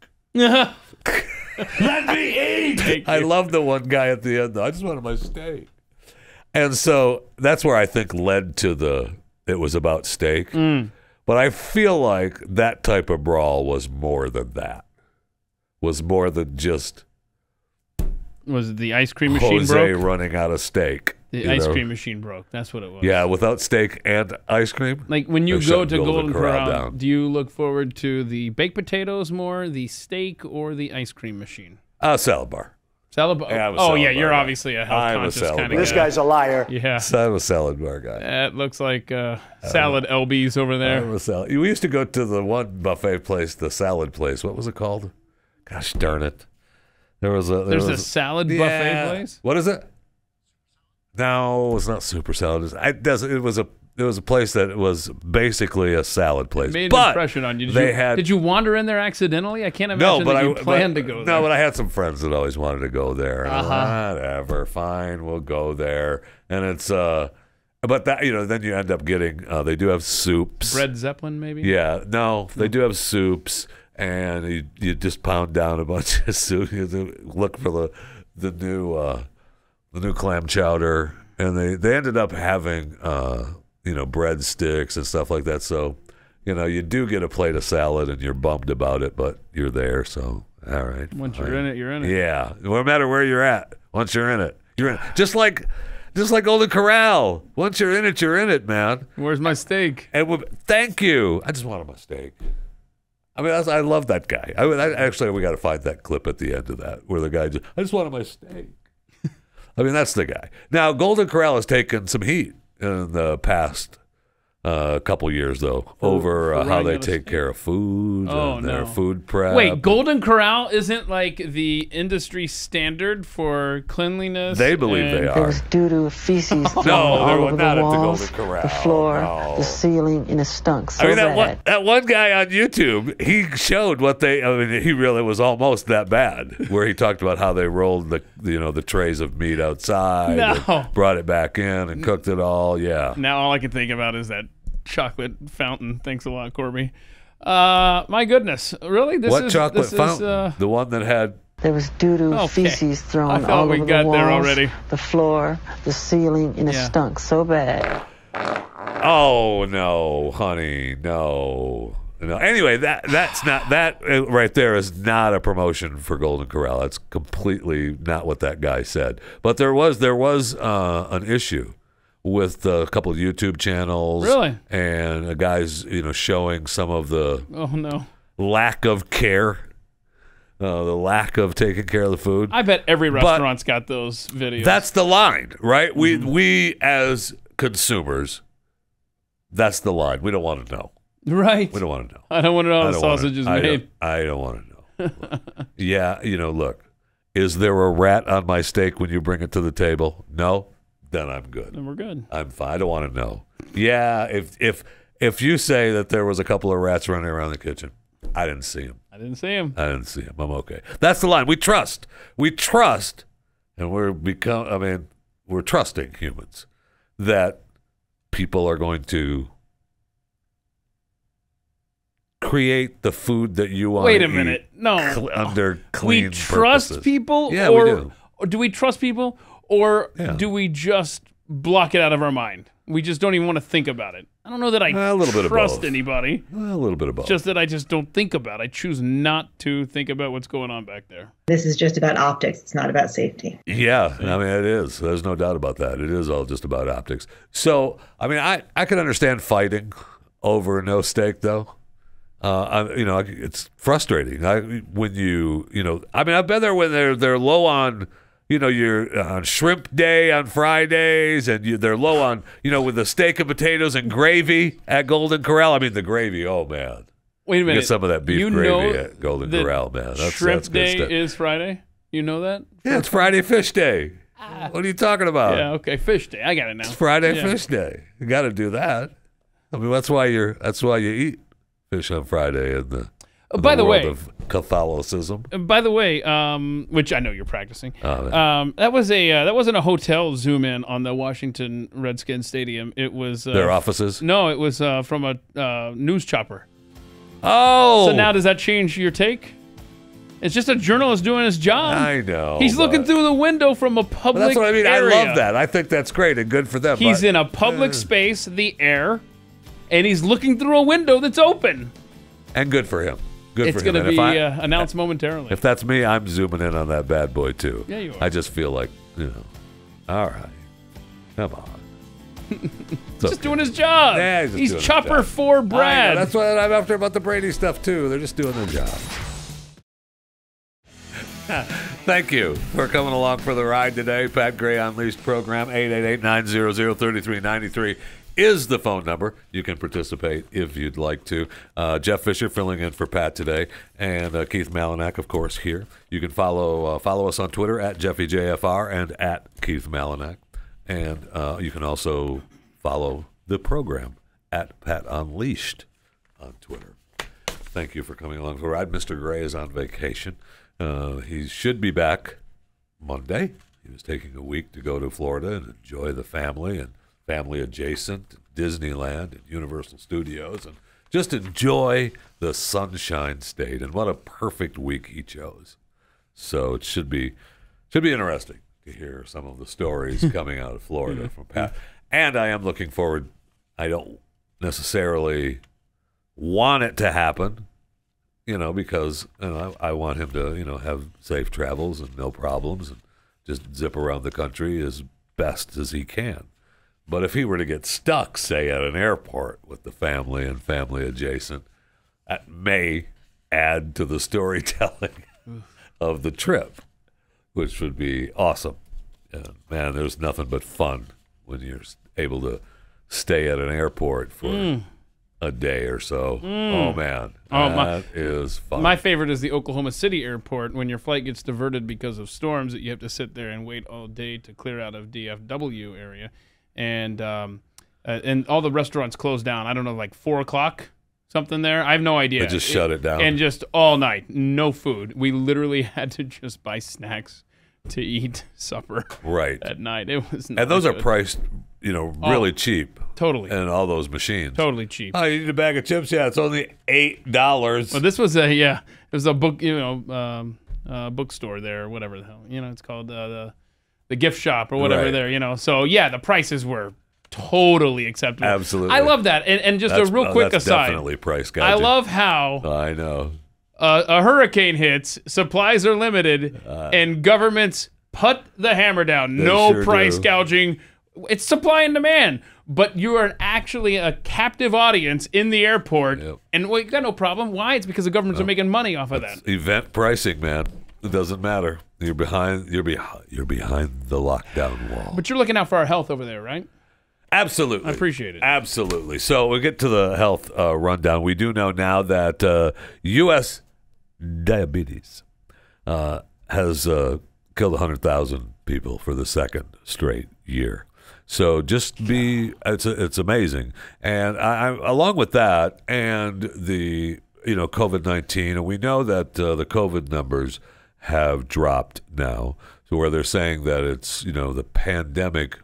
Let me eat. I love the one guy at the end, though. "I just wanted my steak." And so that's where I think led to it was about steak. But I feel like that type of brawl was more than that. Was more than just... Was it the ice cream machine Jose broke? running out of steak. The ice cream machine broke. That's what it was. Yeah, without steak and ice cream. Like when you go to Golden Corral, do you look forward to the baked potatoes more, the steak, or the ice cream machine? Salad bar. Salad bar. Yeah, you're obviously a health conscious kind of guy. This guy's a liar. Yeah. I'm a salad bar guy. That looks like salad LBs over there. I'm a salad. We used to go to the one buffet place, the salad place. What was it called? Gosh darn it. There's a salad buffet place? What is it? No, it's not super salad. It was a place that was basically a salad place. It made an impression on you. Did you wander in there accidentally? I can't imagine that you planned to go there. No, but I had some friends that always wanted to go there. Whatever, fine, we'll go there. And it's but that then you end up getting they do have soups. Bread Zeppelin, maybe? Yeah, no, they do have soups. And you just pound down a bunch of soup. You look for the new clam chowder, and they ended up having breadsticks and stuff like that. So you do get a plate of salad, and you're bummed about it, but you're there. So all right. Once you're in it, you're in it. Yeah, no matter where you're at. Once you're in it, you're in it. Just like Golden Corral. Once you're in it, you're in it, man. Where's my steak? And thank you. I just wanted my steak. I mean, I love that guy. Actually, we got to find that clip at the end of that where the guy I just wanted my steak. I mean, that's the guy. Now, Golden Corral has taken some heat in the past couple years, though, over how they take care of food and their food prep. Wait, Golden Corral isn't like the industry standard for cleanliness? They believe they are. There was doo-doo, feces thrown No, all over not the at the walls, Golden Corral. the floor, No. the ceiling, and it stunk so I mean, bad. that one guy on YouTube, he showed he really was almost that bad, where he talked about how they rolled the trays of meat outside, and brought it back in and cooked it all. Yeah. Now all I can think about is that chocolate fountain. Thanks a lot, Corby. My goodness, really? What chocolate fountain? The one that had... There was doo-doo, feces thrown all over the walls, there already. The floor, the ceiling, and it stunk so bad. Oh, no, honey, no. Anyway, that's not... That right there is not a promotion for Golden Corral. That's completely not what that guy said. But there was an issue with a couple of YouTube channels. Really? And a guy's, showing some of the lack of care, the lack of taking care of the food. I bet every restaurant's got those videos. That's the line, right? We as consumers That's the line. We don't want to know. Right. We don't want to know. I don't want to know how the sausage is made. I don't want to know. Yeah, look, is there a rat on my steak when you bring it to the table? No? Then I'm good. Then we're good. I'm fine. I don't want to know. Yeah, if you say that there was a couple of rats running around the kitchen, I didn't see them. I didn't see him. I'm okay. That's the line. We trust, and we're trusting humans that people are going to create the food that you want. Wait a minute. No. Under clean We trust purposes. people? Yeah, or, we do. Or do we trust people? Or Yeah. do we just block it out of our mind? We just don't even want to think about it. I don't know that I A little bit of trust both. anybody. A little bit of both. Just that I just don't think about it. I choose not to think about what's going on back there. This is just about optics. It's not about safety. Yeah, I mean, it is. There's no doubt about that. It is all just about optics. So, I mean, I can understand fighting over no steak, though. It's frustrating. I've been there when they're low on, you're on shrimp day on Fridays, and they're low on, with the steak and potatoes and gravy at Golden Corral. I mean, the gravy, oh, man. Wait a minute. Get some of that beef gravy at Golden Corral, man. Shrimp that's good day stuff. is Friday? You know that? Yeah, it's Friday Fish Day. What are you talking about? Yeah, okay. Fish day. I got it now. It's Friday Fish Day. You got to do that. I mean, that's why you eat fish on Friday in the By the world way, of Catholicism. By the way, which I know you're practicing. Oh, that wasn't a hotel zoom in on the Washington Redskins stadium. It was Their offices? No, it was from a news chopper. Oh, So now does that change your take? It's just a journalist doing his job. I know. He's looking but- through the window from a public But that's what I mean. area. I love that. I think that's great and good for them. He's but- in a public space, the air, and he's looking through a window that's open. and good for him. Good It's for him. going to And be if I- announced momentarily. If that's me, I'm zooming in on that bad boy too. Yeah, you are. I just feel like, all right, come on. Just doing his job. Yeah, he's just he's doing his chopper job. for I know, Brad. that's what I'm after about the Brady stuff too. They're just doing their job. Thank you for coming along for the ride today. Pat Gray Unleashed program, 888-900-3393 is the phone number. You can participate if you'd like to. Jeff Fisher filling in for Pat today, and Keith Malinak, of course, here. You can follow us on Twitter at JeffyJFR and at Keith Malinak. And you can also follow the program at Pat Unleashed on Twitter. Thank you for coming along for the ride. Mr. Gray is on vacation. He should be back Monday. He was taking a week to go to Florida and enjoy the family and family adjacent, Disneyland and Universal Studios, and just enjoy the Sunshine State. And what a perfect week he chose. So it should be interesting to hear some of the stories coming out of Florida from Pat. And I am looking forward. I don't necessarily want it to happen, because I want him to, have safe travels and no problems and just zip around the country as best as he can. But if he were to get stuck, say, at an airport with the family and family adjacent, that may add to the storytelling of the trip, which would be awesome. And man, there's nothing but fun when you're able to stay at an airport for a day or so. Oh, man. That is fun. My favorite is the Oklahoma City airport when your flight gets diverted because of storms that you have to sit there and wait all day to clear out of DFW area. And all the restaurants close down. I don't know, like 4 o'clock, something there. I have no idea. They just shut it down. And just all night, no food. We literally had to just buy snacks to eat supper right at night. It was not and those good. are priced, really cheap. Totally. And all those machines. Totally cheap. Oh, you need a bag of chips? Yeah, it's only $8. Well, this was it was a book, bookstore there, or whatever the hell, it's called the gift shop or whatever Right. there, So yeah, the prices were totally acceptable. Absolutely. I love that. And just a real quick that's aside. definitely price I gouging. love how I know. a hurricane hits, supplies are limited, and governments put the hammer down. They No sure price do. gouging. It's supply and demand. But you are actually a captive audience in the airport, Yep. and you got no problem. Why? It's because the governments are making money off of that. Event pricing, man. It doesn't matter. You're behind the lockdown wall. But you're looking out for our health over there, right? Absolutely. I appreciate it. Absolutely. So we'll get to the health rundown. We do know now that U.S. diabetes has killed 100,000 people for the second straight year. So just it's amazing. And I along with that and the COVID-19, and we know that the COVID numbers have dropped now, so where they're saying that it's the pandemic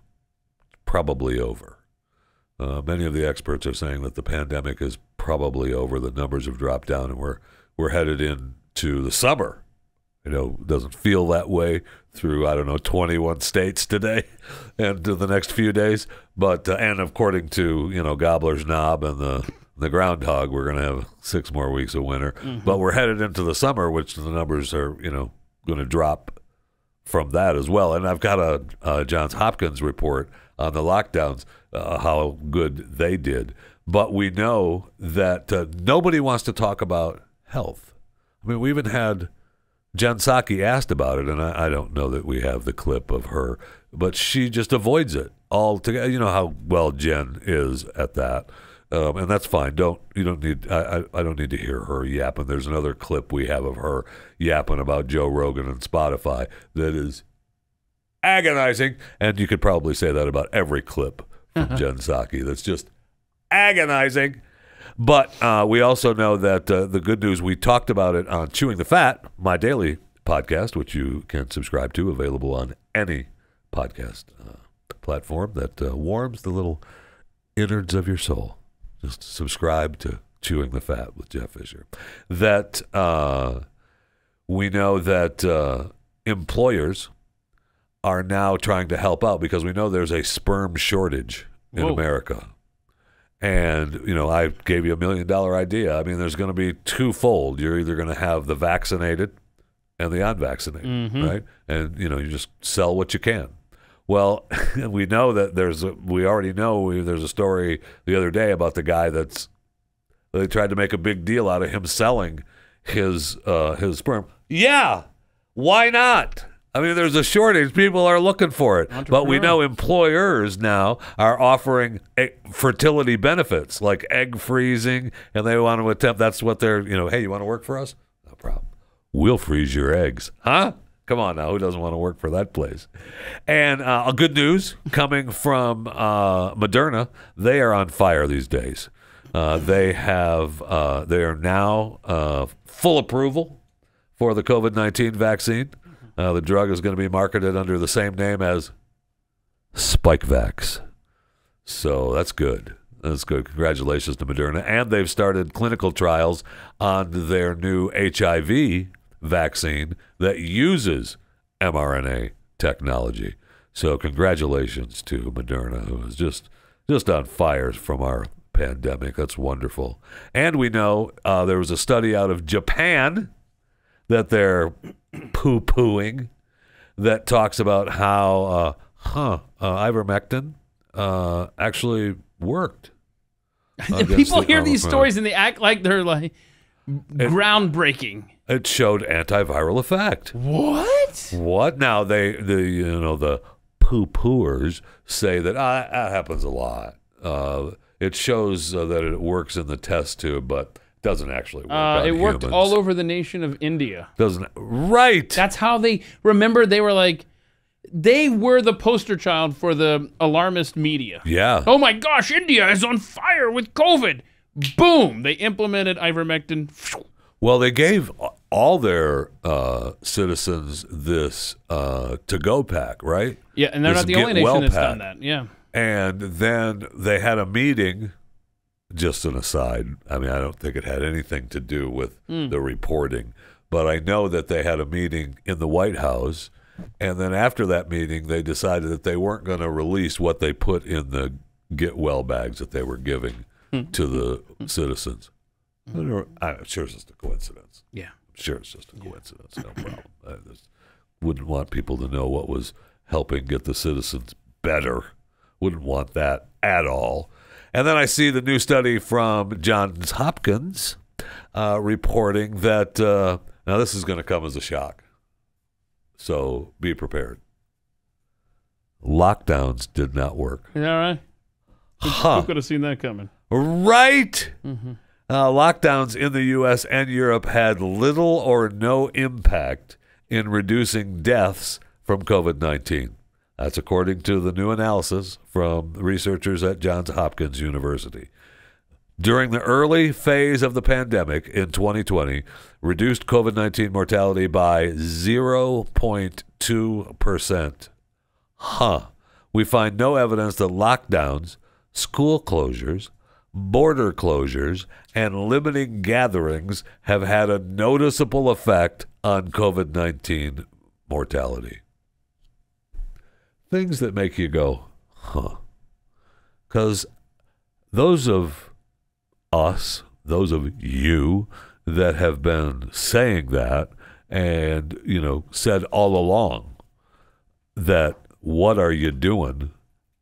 probably over. Many of the experts are saying that the pandemic is probably over. The numbers have dropped down, and we're headed into the summer. It doesn't feel that way through 21 states today and the next few days. But and according to Gobbler's Knob and the groundhog, we're going to have 6 more weeks of winter. Mm-hmm. But we're headed into the summer, which the numbers are going to drop from that as well. And I've got a Johns Hopkins report on the lockdowns, how good they did. But we know that nobody wants to talk about health. I mean, we even had Jen Psaki asked about it, and I don't know that we have the clip of her, but she just avoids it altogether. You know how well Jen is at that, and that's fine. I don't need to hear her yapping. There's another clip we have of her yapping about Joe Rogan and Spotify that is agonizing, and you could probably say that about every clip from Jen Psaki. That's just agonizing. But we also know that the good news, we talked about it on Chewing the Fat, my daily podcast, which you can subscribe to, available on any podcast platform that warms the little innards of your soul. Just subscribe to Chewing the Fat with Jeff Fisher. That we know that employers are now trying to help out because we know there's a sperm shortage in America. And, I gave you $1 million idea. I mean, there's going to be twofold. You're either going to have the vaccinated and the unvaccinated, right? And, you just sell what you can. Well, we know that there's a story the other day about the guy they tried to make a big deal out of him selling his sperm. Yeah, why not? I mean, there's a shortage. People are looking for it. But we know employers now are offering fertility benefits like egg freezing, and they want to attempt. That's what they're, hey, you want to work for us? No problem. We'll freeze your eggs. Huh? Come on now. Who doesn't want to work for that place? And good news coming from Moderna. They are on fire these days. They are now full approval for the COVID-19 vaccine. The drug is going to be marketed under the same name as Spikevax. So that's good. That's good. Congratulations to Moderna. And they've started clinical trials on their new HIV vaccine that uses mRNA technology. So congratulations to Moderna, who is just on fire from our pandemic. That's wonderful. And we know there was a study out of Japan that they're poo-pooing that talks about how ivermectin actually worked. People hear these stories and they act like they're groundbreaking. It showed antiviral effect. What? Now the poo-pooers say that that happens a lot. It shows that it works in the test tube, but doesn't actually work on it worked humans. all over the nation of India. Right. That's how they were the poster child for the alarmist media. Yeah. Oh my gosh, India is on fire with COVID. Boom. They implemented ivermectin. Well, they gave all their citizens this to-go pack, right? Yeah, and they're not the only nation that's done that. Yeah. And then they had a meeting. Just an aside, I mean, I don't think it had anything to do with the reporting, but I know that they had a meeting in the White House, and then after that meeting, they decided that they weren't going to release what they put in the get-well bags that they were giving to the citizens. I'm sure it's just a coincidence. Yeah. I'm sure it's just a coincidence, no problem. I just wouldn't want people to know what was helping get the citizens better. Wouldn't want that at all. And then I see the new study from Johns Hopkins reporting that, now this is going to come as a shock, so be prepared. Lockdowns did not work. Is that right? Who could have seen that coming? Right? Lockdowns in the U.S. and Europe had little or no impact in reducing deaths from COVID-19. That's according to the new analysis from researchers at Johns Hopkins University. During the early phase of the pandemic in 2020, reduced COVID-19 mortality by 0.2%. We find no evidence that lockdowns, school closures, border closures, and limiting gatherings have had a noticeable effect on COVID-19 mortality. Things that make you go, because those of us, those of you that have been saying that and, said all along that what are you doing?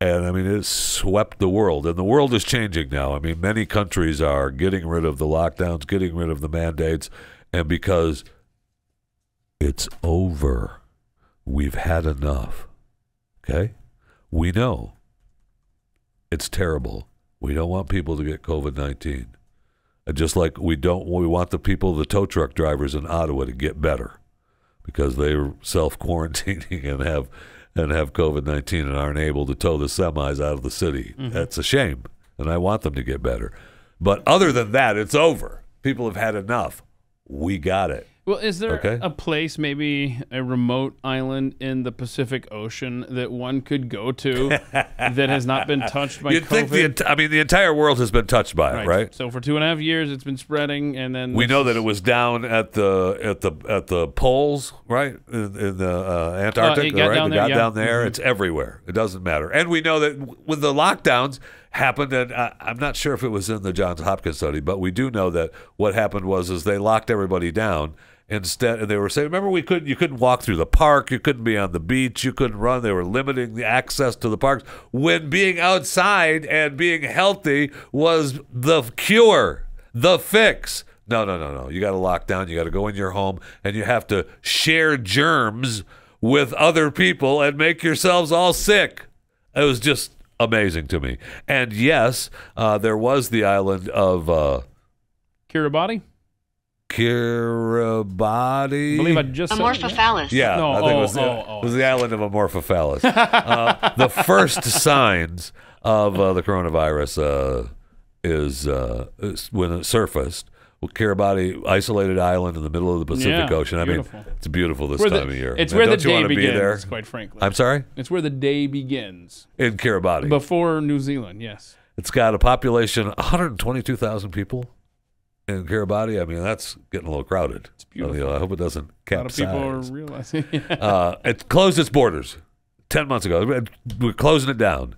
And I mean, it swept the world, and the world is changing now. I mean, many countries are getting rid of the lockdowns, getting rid of the mandates, and because it's over, we've had enough. Okay? We know it's terrible. We don't want people to get COVID-19. And just like we want the tow truck drivers in Ottawa to get better because they're self-quarantining and have COVID-19 and aren't able to tow the semis out of the city. That's a shame, and I want them to get better. But other than that, it's over. People have had enough. We got it. Well, is there a place, maybe a remote island in the Pacific Ocean that one could go to that has not been touched by You'd COVID? think the entire world has been touched by it, right? So for 2.5 years, it's been spreading, and then we know that it was down at the poles, right, in the Antarctic. It got down there. Down there. It's everywhere. It doesn't matter. And we know that when the lockdowns happened, and I'm not sure if it was in the Johns Hopkins study, but we do know that what happened was they locked everybody down. Instead, they were saying, remember, you couldn't walk through the park, you couldn't be on the beach, you couldn't run. They were limiting the access to the parks when being outside and being healthy was the cure, the fix. No. You got to lock down. You got to go in your home, and you have to share germs with other people and make yourselves all sick. It was just amazing to me. And yes, there was the island of Kiribati. Kiribati. I believe I just said Amorphophallus. Yeah, No, I think it was the island of Amorphophallus. The first signs of the coronavirus is when it surfaced. Well, Kiribati, isolated island in the middle of the Pacific Ocean. Beautiful. I mean, it's beautiful this Where time of year. It's Man, where the don't you day want to be there? begins, quite frankly. I'm sorry? It's where the day begins. In Kiribati. Before New Zealand, yes. It's got a population of 122,000 people in Kiribati. I mean, that's getting a little crowded. It's beautiful. I hope it doesn't capsize. A lot of people are realizing. It closed its borders 10 months ago. We're closing it down.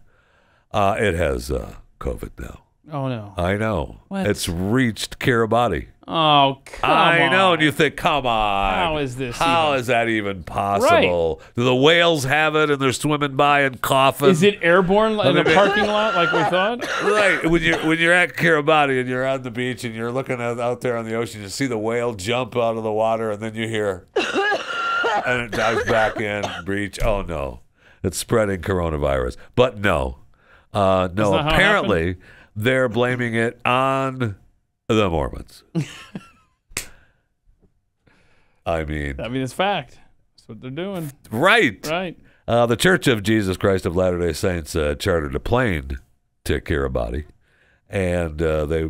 It has COVID now. Oh, no. I know. What? It's reached Kiribati. Oh, come on. I know, and you think, come on. How is this How even? is that even possible? Do the whales have it, and they're swimming by and coughing? Is it airborne in the parking lot like we thought? Right. When you're at Kiribati and you're on the beach and you're looking out there on the ocean, you see the whale jump out of the water, and then you hear, and it dives back in, breach. Oh, no. It's spreading coronavirus. But no. No, apparently they're blaming it on the Mormons. I mean, it's fact. That's what they're doing. Right. Right. The Church of Jesus Christ of Latter-day Saints chartered a plane to Kiribati, and they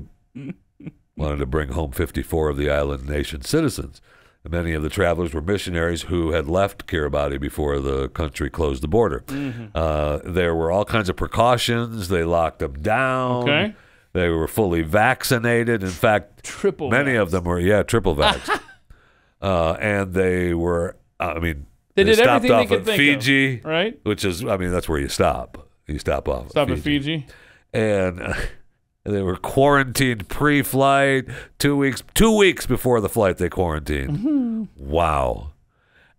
wanted to bring home 54 of the island nation citizens. Many of the travelers were missionaries who had left Kiribati before the country closed the border. There were all kinds of precautions. They locked them down. Okay. They were fully vaccinated. In fact, many of them were, triple vaxxed. And they were, they did stopped everything off they could at think Fiji, of, right? Which is, that's where you stop. You stop off Stop at at Fiji. And they were quarantined pre-flight 2 weeks. 2 weeks before the flight, they quarantined. Wow.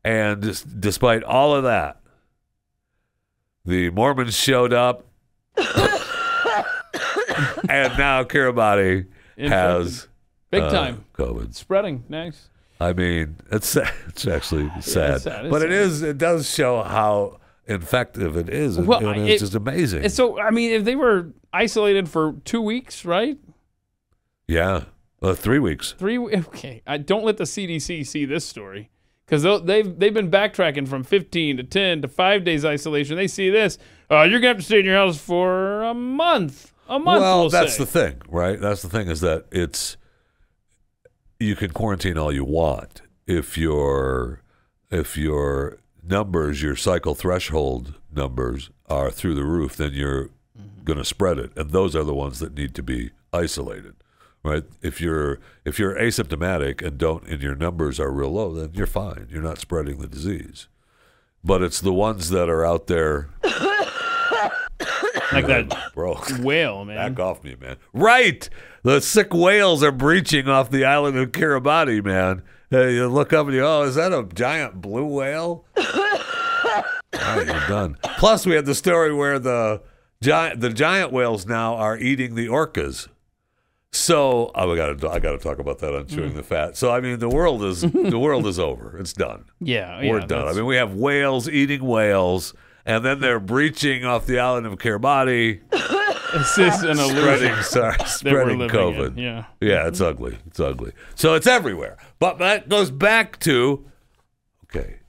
And despite all of that, the Mormons showed up. And now Kiribati has big time COVID spreading. Nice. It's actually sad, sad. But it does show how effective it is. Well, it's just amazing. So if they were isolated for 2 weeks, right? Yeah. 3 weeks. Okay. Don't let the CDC see this story. Because they've been backtracking from 15 to 10 to 5 days isolation. They see this. You're going to have to stay in your house for a month. Well, that's the thing, right? That's the thing is that you can quarantine all you want. If your numbers, your cycle threshold numbers are through the roof, then you're going to spread it. And those are the ones that need to be isolated. Right? If you're asymptomatic and your numbers are real low, then you're fine. You're not spreading the disease. But it's the ones that are out there like that whale, man. Back off me, man. Right. The sick whales are breaching off the island of Kiribati, man. You look up and is that a giant blue whale? All right, you're done. Plus, we had the story where the giant whales now are eating the orcas. So I got to talk about that on Chewing the Fat. So I mean, the world is over. It's done. Yeah, we're done. I mean, we have whales eating whales, and then they're breaching off the island of Kiribati. This is an illusion. Spreading COVID. Yeah, it's ugly. It's ugly. So it's everywhere. But that goes back to, okay,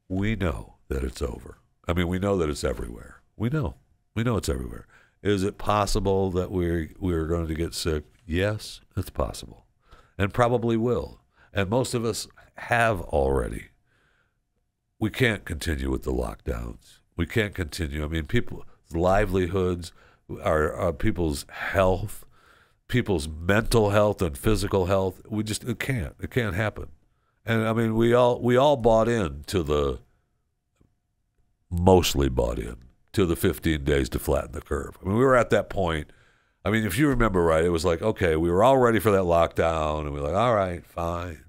we know that it's over. I mean, we know that it's everywhere. We know it's everywhere. Is it possible that we're going to get sick? Yes, it's possible, and probably will. And most of us have already. We can't continue with the lockdowns. We can't continue. I mean, people's livelihoods, our people's health, people's mental health and physical health. It can't. It can't happen. And I mean, we all bought in to mostly bought in to the 15 days to flatten the curve. I mean, we were at that point. I mean, if you remember right, it was like, okay, we were all ready for that lockdown, and we were like, all right, fine.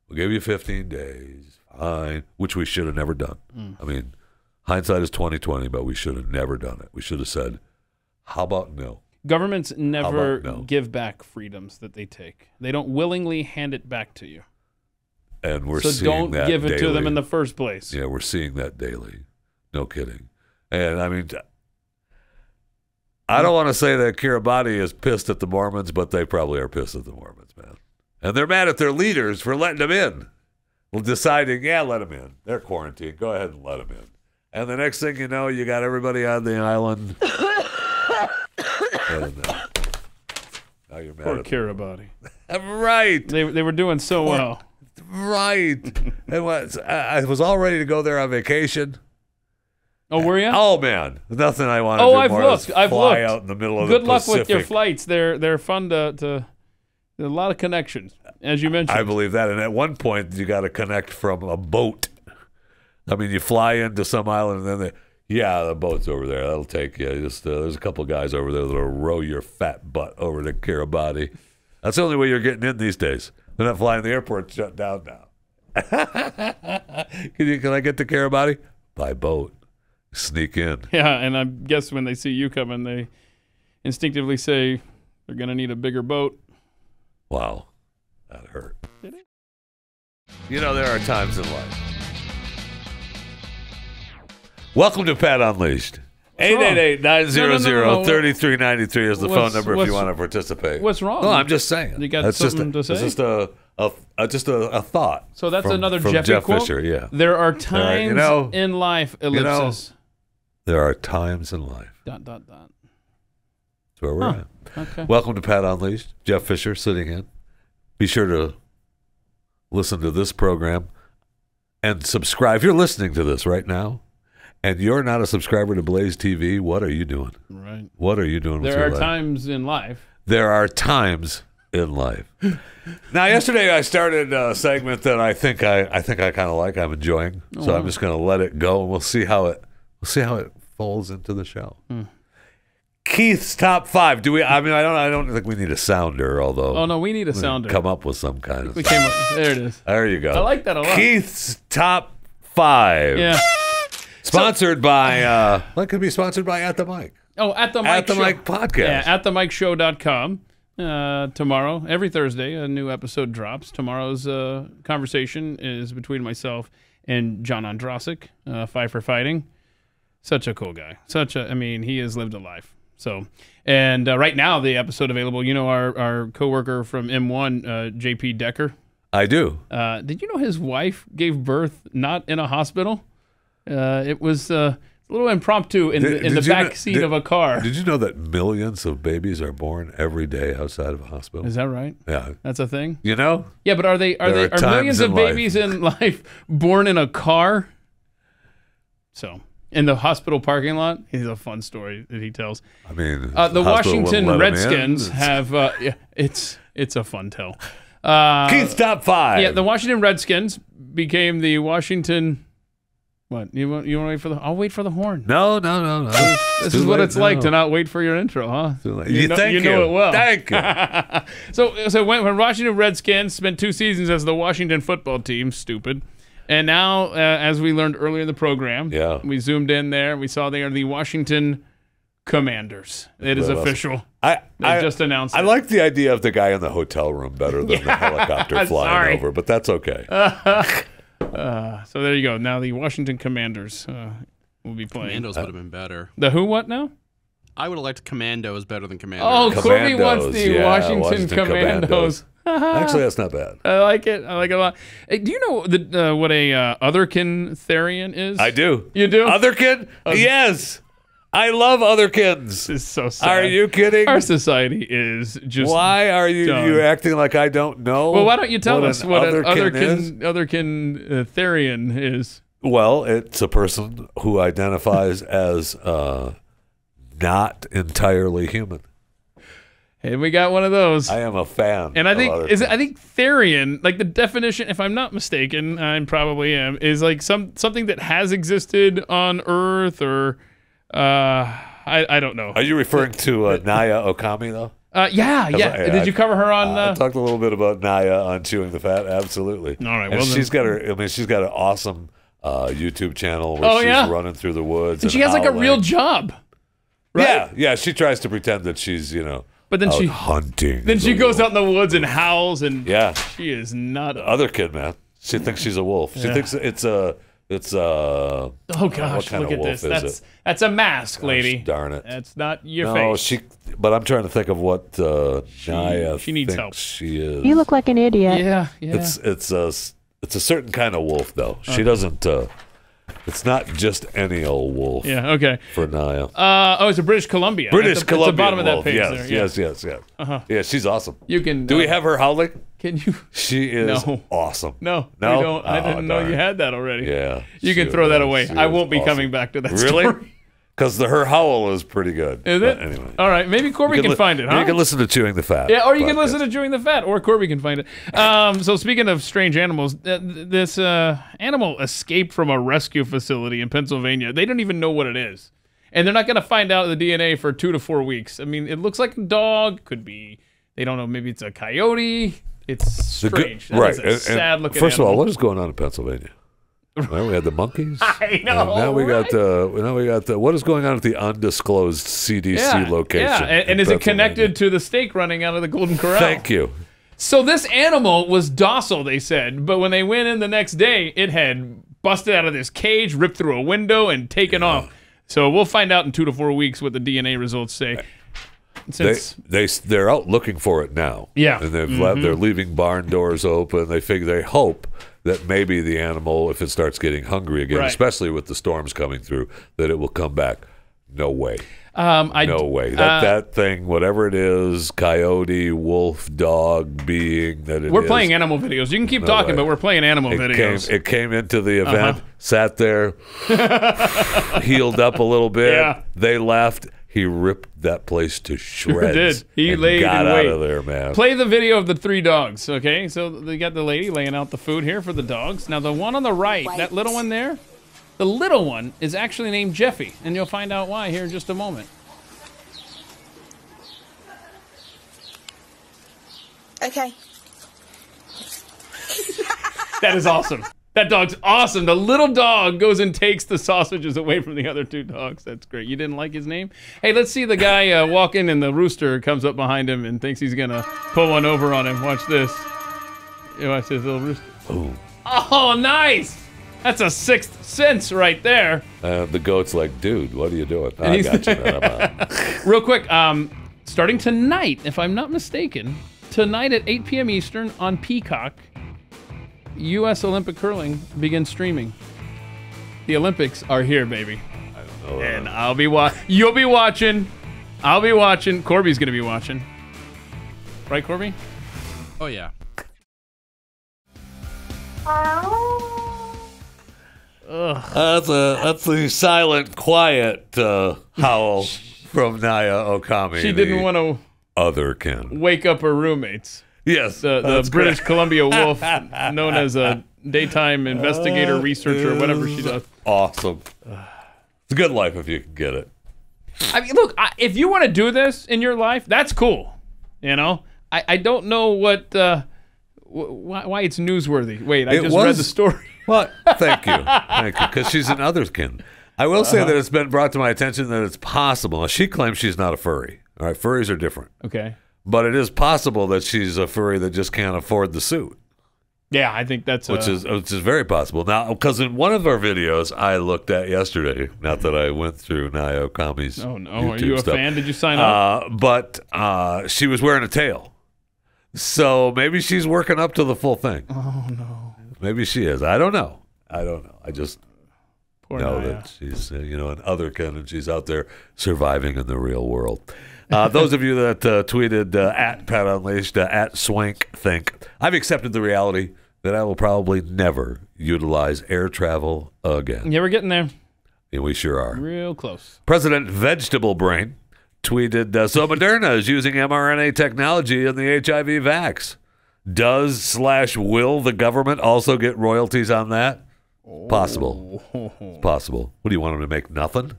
We'll give you 15 days, fine, which we should have never done. I mean, hindsight is 20/20, but we should have never done it. We should have said, how about no? Governments never give back freedoms that they take. They don't willingly hand it back to you. And we're seeing that daily. So don't give it to them in the first place. Yeah, we're seeing that daily. No kidding. And I mean, I don't want to say that Kiribati is pissed at the Mormons, but they probably are pissed at the Mormons, man. And they're mad at their leaders for letting them in. Well, deciding, let them in. They're quarantined. Go ahead and let them in. And the next thing you know, you got everybody on the island. And, now you're mad at Kiribati. Right. They were doing so well. Right. And I was all ready to go there on vacation. Oh, were you? Oh man, nothing I want to do I've more looked. than I've fly looked. out in the middle of the Pacific. Good luck with your flights. They're fun to. There's a lot of connections, as you mentioned. I believe that. And at one point, you got to connect from a boat. I mean, you fly into some island, and then the boat's over there. That'll take you. There's a couple guys over there that'll row your fat butt over to Kiribati. That's the only way you're getting in these days. They're not flying. The airport's shut down now. Can I get to Kiribati? By boat. Sneak in. Yeah, and I guess when they see you coming, they instinctively say they're going to need a bigger boat. Wow. That hurt. Did it? There are times in life. Welcome to Pat Unleashed. 888-900-3393 is the phone number if you want to participate. What's wrong? No, I'm just saying. You got something to say? It's just a thought. So that's another from Jeffy Jeff quote? Fisher, yeah. There are times in life, ellipsis. There are times in life. ... That's where we're at. Okay. Welcome to Pat Unleashed. Jeff Fisher sitting in. Be sure to listen to this program and subscribe. If you're listening to this right now and you're not a subscriber to Blaze TV, what are you doing? Right. What are you doing with your life? There are times in life. There are times in life. Now, yesterday I started a segment that I think I kind of like. I'm enjoying. So I'm just going to let it go, and we'll see how it folds into the show. Keith's top 5. Do we? I mean, I don't think we need a sounder, although. Oh no, we need a sounder. Come up with some kind of. There it is. There you go. I like that a lot. Keith's top 5. Yeah. Sponsored by. What could be sponsored by At the Mic? Oh, At the Mic. At the Mic podcast. Yeah, atthemicshow.com. Tomorrow, every Thursday, a new episode drops. Tomorrow's conversation is between myself and John Ondrasik, Fight for Fighting. Such a cool guy. He has lived a life. So, and right now the episode available. You know our coworker from M1, JP Decker. I do. Did you know his wife gave birth not in a hospital? It was a little impromptu in the back seat of a car. Did you know that millions of babies are born every day outside of a hospital? Is that right? Yeah. That's a thing? You know? Yeah, but are millions of babies in life born in a car? So, in the hospital parking lot, it's a fun story that he tells. I mean, the Washington Redskins have it's a fun tell. Keith's top 5. Yeah, the Washington Redskins became the Washington. What you want to wait for the? I'll wait for the horn. No. This is what it's like to not wait for your intro, huh? You know it well. Thank you. So when Washington Redskins spent 2 seasons as the Washington football team, stupid, and now as we learned earlier in the program, we zoomed in there, we saw they are the Washington Commanders. It is official. They just announced it. I like the idea of the guy in the hotel room better than the helicopter flying over, but that's okay. So there you go. Now the Washington Commanders will be playing. Commandos would have been better. The who? What now? I would have liked Commandos better than Commandos. Oh, Corby wants the Washington Commandos. Actually, that's not bad. I like it. I like it a lot. Hey, do you know what a otherkin therian is? I do. You do? Otherkin? Yes. I love otherkins. This is so sad. Are you kidding? Our society is just. Why are you done. acting like I don't know? Well, why don't you tell us what an otherkin therian is? Well, it's a person who identifies as not entirely human. And we got one of those. I am a fan. And I think therian, like the definition, if I'm not mistaken, I probably am, is like something that has existed on Earth or. I don't know. Are you referring to Naya Okami, though? Yeah. Did you cover her on? I talked a little bit about Naya on Chewing the Fat. Absolutely. All right. And she's got an awesome YouTube channel where she's running through the woods. And she has like a real job. Right? Yeah. She tries to pretend that she's but then out hunting. Then she goes out in the woods and howls, and she is not other kid, man. She thinks she's a wolf. She thinks it's oh gosh, look at this. That's a mask, lady. Darn it. That's not your face. But I'm trying to think of what Naya she needs help. She is. You look like an idiot. Yeah. It's a certain kind of wolf though. She doesn't it's not just any old wolf. Yeah, okay. For Naya. It's a British Columbia. At the bottom of wolf. that page Yes. there. Yeah. Yeah, she's awesome. You can Do we have her howling? Can you? She is awesome. No, we don't. I didn't know you had that already. Yeah. You can throw that away. I won't be coming back to that story. Really? Because her howl is pretty good. Is it? Anyway. All right. Maybe Corby can find it, huh? You can listen to Chewing the Fat. Yeah, or you can listen to Chewing the Fat, or Corby can find it. So speaking of strange animals, this animal escaped from a rescue facility in Pennsylvania. They don't even know what it is. And they're not going to find out the DNA for 2 to 4 weeks. I mean, it looks like a dog. Could be, they don't know, maybe it's a coyote. It's strange. That is a sad-looking First of all, animal. what is going on in Pennsylvania? Well, we had the monkeys. I know. Now we got what is going on at the undisclosed CDC location? Yeah, and is it connected to the steak running out of the Golden Corral? Thank you. So this animal was docile, they said, but when they went in the next day, it had busted out of this cage, ripped through a window, and taken off. So we'll find out in 2 to 4 weeks what the DNA results say. They're out looking for it now. Yeah, and they're leaving barn doors open. They hope that maybe the animal, if it starts getting hungry again, especially with the storms coming through, that it will come back. No way. No way. That thing, whatever it is, coyote, wolf, dog, being that it is. We're playing animal videos. You can keep talking, but we're playing animal videos. It came into the event, sat there, healed up a little bit. Yeah. They left. He ripped that place to shreds. He and laid got in out wait. of there, man. Play the video of the 3 dogs, okay? So they got the lady laying out the food here for the dogs. Now the one on the right, that little one there, the little one is actually named Jeffy, and you'll find out why here in just a moment. Okay. That is awesome. That dog's awesome. The little dog goes and takes the sausages away from the other 2 dogs. That's great. You didn't like his name? Hey, let's see the guy walk in, and the rooster comes up behind him and thinks he's going to pull one over on him. Watch this. You watch this little rooster. Ooh. Oh, nice. That's a 6th sense right there. The goat's like, dude, what are you doing? I got you, man. Real quick, starting tonight, if I'm not mistaken, tonight at 8 p.m. Eastern on Peacock, U.S. Olympic curling begins streaming. The Olympics are here, baby. I don't know. And I'll be you'll be watching. I'll be watching. Corby's going to be watching. Right, Corby? Oh, yeah. That's the silent, quiet howl from Naya Okami. She didn't want to otherkin. wake up her roommates. Yes, The British Columbia wolf, known as a daytime investigator, researcher, whatever she does. Awesome. It's a good life if you can get it. I mean, look, if you want to do this in your life, that's cool. You know, I don't know what why it's newsworthy. Wait, I just read the story. Well, thank you, because she's an otherkin. I will say that it's been brought to my attention that it's possible. Now, she claims she's not a furry. All right, furries are different. Okay. But it is possible that she's a furry that just can't afford the suit. Yeah, I think that's which is very possible. Now, because in one of our videos I looked at yesterday, not that I went through Naya Okami's YouTube are you a stuff, fan? Did you sign up? But she was wearing a tail. So maybe she's working up to the full thing. Oh, no. Maybe she is. I don't know. I just know Naya. that she's, an otherkin and she's out there surviving in the real world. Those of you that tweeted at Pat Unleashed, at SwankThink, I've accepted the reality that I will probably never utilize air travel again. Yeah, we're getting there. And we sure are. Real close. President Vegetable Brain tweeted, so Moderna is using mRNA technology in the HIV vax. Does/will the government also get royalties on that? Possible. It's possible. What do you want them to make? Nothing?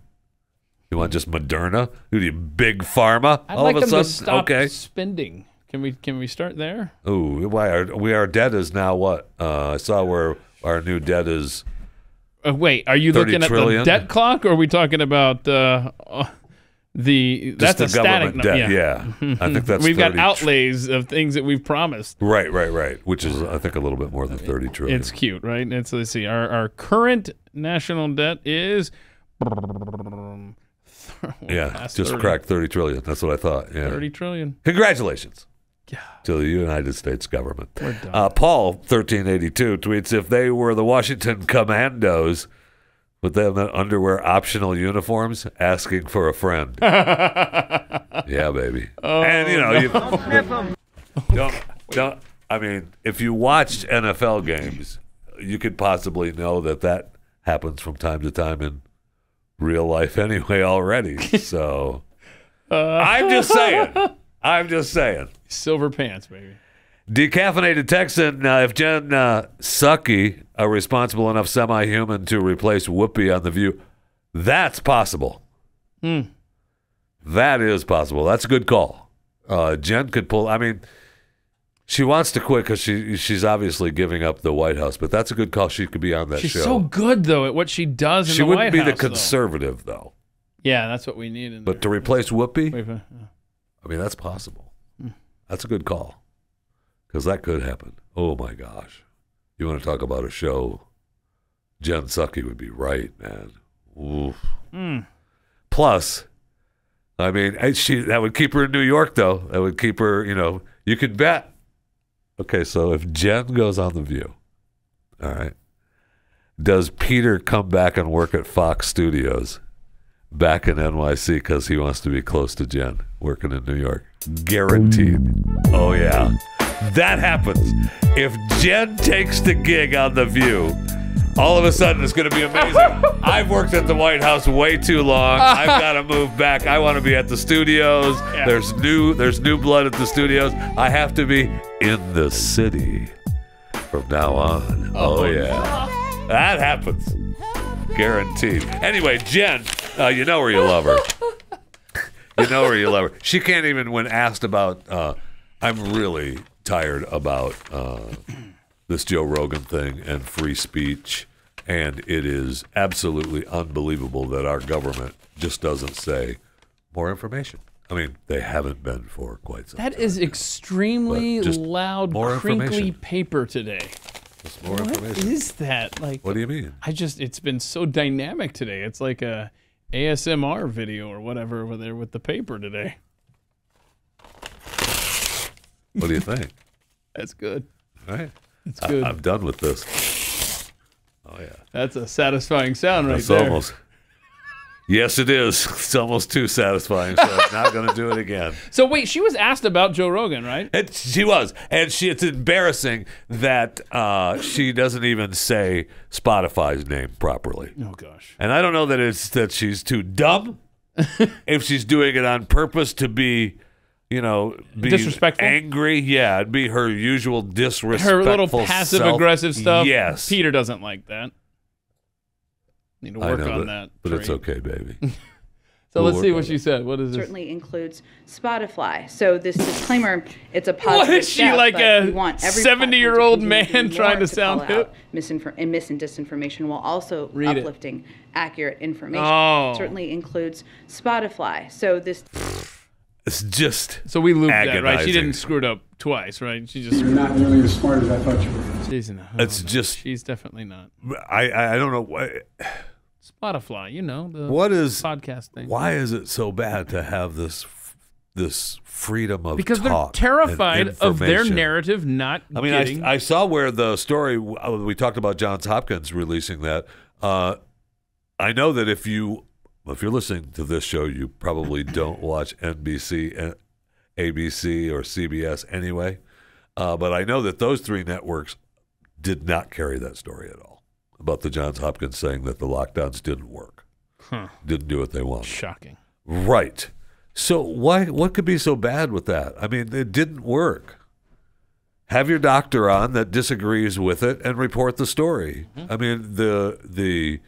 You want just Moderna? Who do you, Big Pharma? I'd all like of a them sudden? to stop spending. Can we start there? Ooh, our debt is now what? I saw where our new debt is. Wait, are you looking at trillion? the debt clock, or are we talking about that's a static government debt? Yeah, I think that's we've got 30 outlays of things that we've promised. Right. Which is, I think, a little bit more than 30 trillion. It's cute, right? Let's see. Our current national debt is. Yeah, just 30. cracked 30 trillion. That's what I thought. Yeah. 30 trillion. Congratulations Yeah. to the United States government. We're done. Paul 1382 tweets, if they were the Washington Commandos, would they have underwear optional uniforms asking for a friend? Yeah, baby. Oh, And don't. I mean, if you watched NFL games, you could possibly know that happens from time to time in real life anyway already. So I'm just saying. Silver pants, baby. Decaffeinated Texan, if Jen Psaki, a responsible enough semi-human to replace Whoopi on The View, that's possible. That is possible. That's a good call. Jen could pull, I mean, she wants to quit because she's obviously giving up the White House, but that's a good call. She could be on that show. She's so good, though, at what she does in she the White House. wouldn't be the conservative, though. Yeah, that's what we need. But to replace Whoopi, Wait, I mean, that's possible. That's a good call. Because that could happen. Oh, my gosh. You want to talk about a show? Jen Psaki would be right, man. Oof. Plus, I mean, that would keep her in New York, though. That would keep her, you could bet. Okay, so if Jen goes on The View, all right, does Peter come back and work at Fox Studios back in NYC because he wants to be close to Jen working in New York? Guaranteed. Oh, yeah. That happens. If Jen takes the gig on The View, all of a sudden it's going to be amazing. I've worked at the White House way too long. I've got to move back. I want to be at the studios. Yeah. There's new blood at the studios. I have to be in the city from now on. Oh yeah. That happens. Guaranteed. Anyway, Jen, you know where you love her. You know where you love her. She can't even, when asked about, I'm really tired about this Joe Rogan thing and free speech, and it is absolutely unbelievable that our government just doesn't say more information. I mean, they haven't been for quite some time. That is extremely loud, crinkly paper today. Just more information. What is that? Like, what do you mean? it's been so dynamic today. It's like a ASMR video or whatever over there with the paper today. What do you think? That's good. All right. It's good. I'm done with this. Oh, yeah. That's a satisfying sound right It's there. almost. Yes, it is. It's almost too satisfying, so I'm not going to do it again. So wait, she was asked about Joe Rogan, right? She was. And it's embarrassing that she doesn't even say Spotify's name properly. Oh, gosh. And I don't know that it's that she's too dumb, if she's doing it on purpose to be, be disrespectful? angry. Yeah, it'd be her usual disrespectful Her little passive-aggressive stuff. Yes. Peter doesn't like that. Need to work I know, on that. But it's trait. okay, baby. So let's We'll see work what on she said. What is this? Certainly includes Spotify. So this disclaimer, it's a positive What is she, step, like but a we want every 70-year-old platform to continue man to do trying more to sound call hip? out mis and disinformation while also Read it. uplifting accurate information. Oh. Certainly includes Spotify. So this It's just So we looped that, right? agonizing. She didn't screw it up twice, right? She just. You're not nearly as smart as I thought you were. She's not. It's just- She's definitely not. I don't know Spotify, the what is podcast thing. Why is it so bad to have this freedom of Because they're talk and terrified of their information? narrative not I mean, getting. I saw where the story we talked about Johns Hopkins releasing that. I know that if you're listening to this show, you probably don't watch NBC, ABC, or CBS anyway. But I know that those three networks did not carry that story at all about the Johns Hopkins saying that the lockdowns didn't work, didn't do what they wanted. Shocking. Right. So what could be so bad with that? I mean, it didn't work. Have your doctor on that disagrees with it and report the story. I mean, the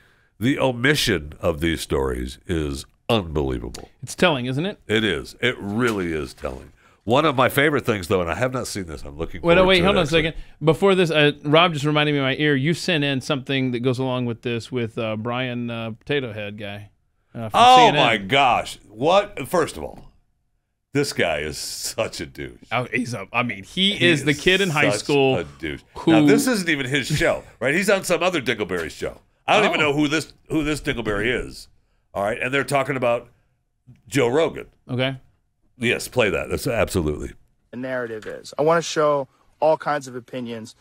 omission of these stories is unbelievable. It's telling, isn't it? It is. It really is telling. One of my favorite things, though, and I have not seen this. I'm looking forward Wait, to hold it, on a actually. second. Before this, Rob just reminded me in my ear, you sent in something that goes along with this with Brian Potato Head guy. From Oh, CNN. my gosh. What? First of all, this guy is such a douche. Oh, he is the kid in high such school. A douche. who- Now, this isn't even his show, right? He's on some other Dingleberry show. I don't even know who this Dingleberry is. All right, and they're talking about Joe Rogan. Okay. Yes, play that. That's absolutely. The narrative is. I want to show all kinds of opinions.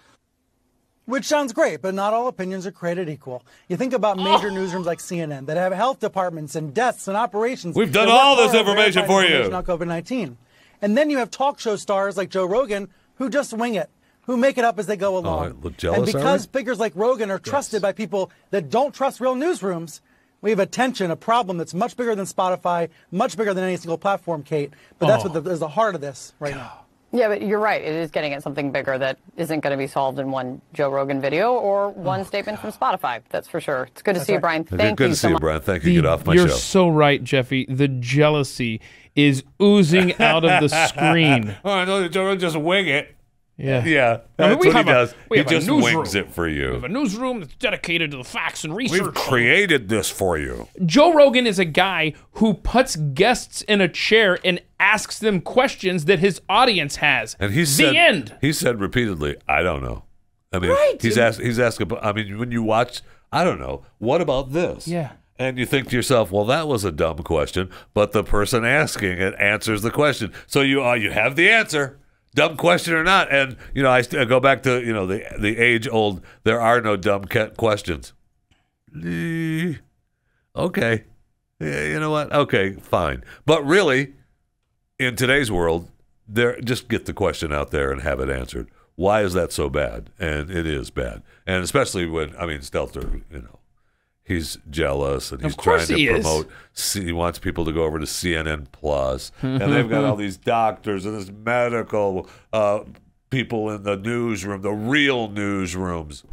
Which sounds great, but not all opinions are created equal. You think about major newsrooms like CNN that have health departments and deaths and operations. We've done that all work this hard on information verifying for you. information on COVID-19. And then you have talk show stars like Joe Rogan who just wing it, who make it up as they go along. jealous, and because are we? figures like Rogan are trusted by people that don't trust real newsrooms, we have a problem that's much bigger than Spotify, much bigger than any single platform, Kate. But that's what is the heart of this right now. Yeah, but you're right. It is getting at something bigger that isn't going to be solved in one Joe Rogan video or one statement from Spotify. That's for sure. It's good to see you, Brian. Thank Good you to so see you, much. Brian. Thank you. Get off my You're show. so right, Jeffy. The jealousy is oozing out of the screen. Oh, I know Joe Rogan just wing it. Yeah. Yeah, I mean, that's what he does. We He have just a newsroom. wings it for We have you. a newsroom that's dedicated to the facts and research. We've created this for you. Joe Rogan is a guy who puts guests in a chair and asks them questions that his audience has. And he said, the end. He said repeatedly, "I don't know." I mean, Right. he's asked about. I mean, when you watch, I don't know. What about this? Yeah. And you think to yourself, well, that was a dumb question, but the person asking it answers the question, so you have the answer. Dumb question or not, and I go back to the age old. There are no dumb questions. Okay, you know what? Okay, fine. But really, in today's world, just get the question out there and have it answered. Why is that so bad? And it is bad, and especially when Stelter, he's jealous and he's trying to promote. He wants people to go over to CNN Plus, and they've got all these doctors and this medical people in the newsroom, the real newsrooms.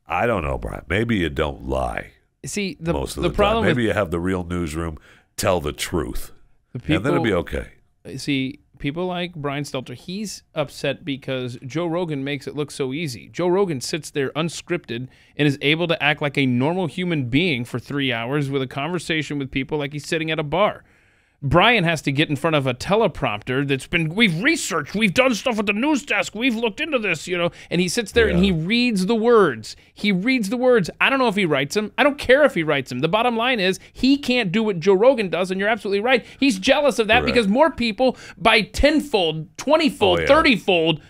I don't know, Brian. Maybe you don't lie. See, most of the the problem time. with Maybe you have the real newsroom tell the truth, the people, and then it'll be okay. See, people like Brian Stelter, he's upset because Joe Rogan makes it look so easy. Joe Rogan sits there unscripted and is able to act like a normal human being for 3 hours with a conversation with people like he's sitting at a bar. Brian has to get in front of a teleprompter we've researched, we've done stuff with the news desk, we've looked into this, and he sits there and he reads the words. I don't know if he writes them. I don't care if he writes them. The bottom line is he can't do what Joe Rogan does, and you're absolutely right. He's jealous of that because more people by 10-fold, 20-fold, 30-fold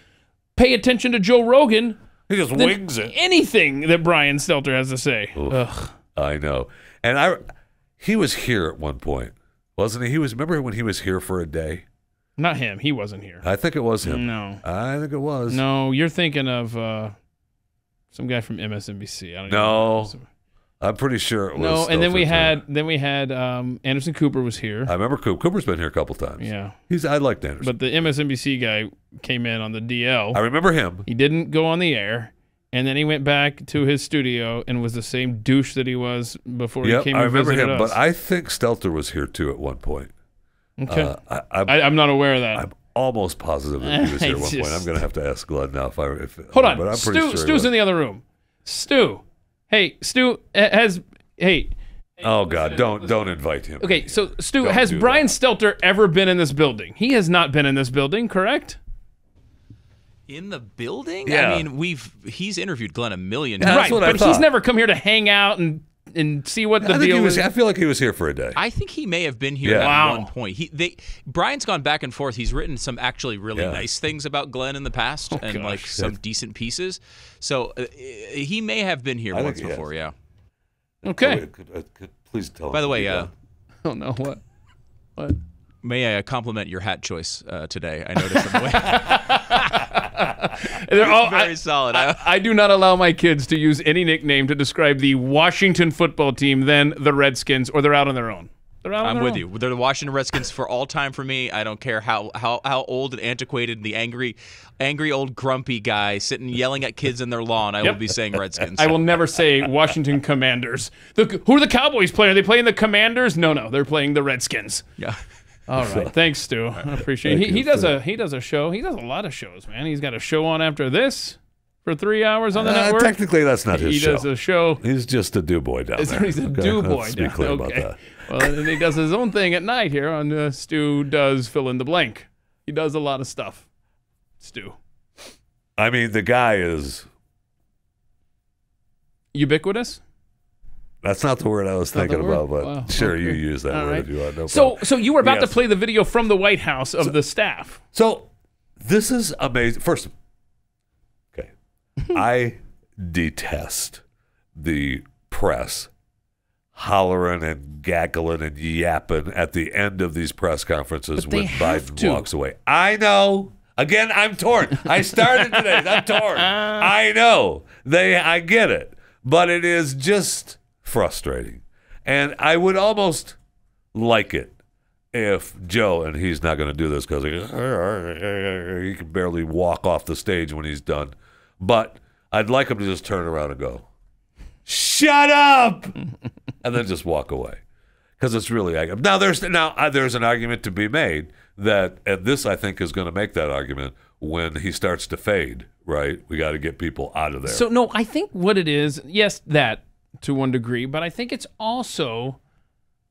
pay attention to Joe Rogan. He just wings it. Anything that Brian Stelter has to say. Ugh. I know. And he was here at one point, wasn't he? Remember when he was here for a day? Not him. He wasn't here. I think it was him. No. I think it was. No, you're thinking of some guy from MSNBC. I don't know. No. I'm pretty sure it was. No, and then we had Anderson Cooper was here. I remember Cooper's been here a couple times. Yeah. I liked Anderson. But the MSNBC guy came in on the DL. I remember him. He didn't go on the air. And then he went back to his studio and was the same douche that he was before he came and visited us. But I think Stelter was here too at one point. Okay. I'm not aware of that. I'm almost positive that he was here at one point. I'm going to have to ask Glenn now Hold on. But I'm pretty sure Stu's in the other room. Stu. Hey, Stu Oh God! Don't invite him. Okay, so Stu, has Brian Stelter ever been in this building? He has not been in this building, correct? In the building? Yeah. I mean, he's interviewed Glenn a million times. Right, but he's never come here to hang out and see what the deal is. I feel like he was here for a day. I think he may have been here at one point. Brian's gone back and forth. He's written some actually really nice things about Glenn in the past some decent pieces. So he may have been here once before, yeah. Okay. Please tell him. By the way, oh no, what? May I compliment your hat choice today? I noticed on the way. They're all very solid. I do not allow my kids to use any nickname to describe the Washington football team than the Redskins, or they're out on their own. I'm with you. They're the Washington Redskins for all time for me. I don't care how old and antiquated the angry old grumpy guy sitting yelling at kids in their lawn. I will be saying Redskins. I will never say Washington Commanders. Who are the Cowboys playing? Are they playing the Commanders? No, they're playing the Redskins. Yeah. All right, thanks, Stu. I appreciate it. He does a show. He does a lot of shows, man. He's got a show on after this for 3 hours on the network. Technically, that's not his show. He does a show. He's just a do-boy down there. He's a do-boy. Let's be clear about that. Well, and he does his own thing at night here on Stu Does Fill in the Blank. He does a lot of stuff. Stu. I mean, the guy is ubiquitous. That's not the word I was thinking about, but sure, you use that word if you want. No problem. So you were about to play the video from the White House of the staff. So this is amazing. First, okay, I detest the press hollering and gaggling and yapping at the end of these press conferences when Biden walks away. I know. Again, I'm torn. I started today. I'm torn. I know. I get it. But it is just frustrating. And I would almost like it if Joe, and he's not going to do this because he can barely walk off the stage when he's done, but I'd like him to just turn around and go, "Shut up!" and then just walk away. Because it's really now there's an argument to be made that, and this I think is going to make that argument when he starts to fade, right? We got to get people out of there. So no, I think what it is, yes, that to one degree, but I think it's also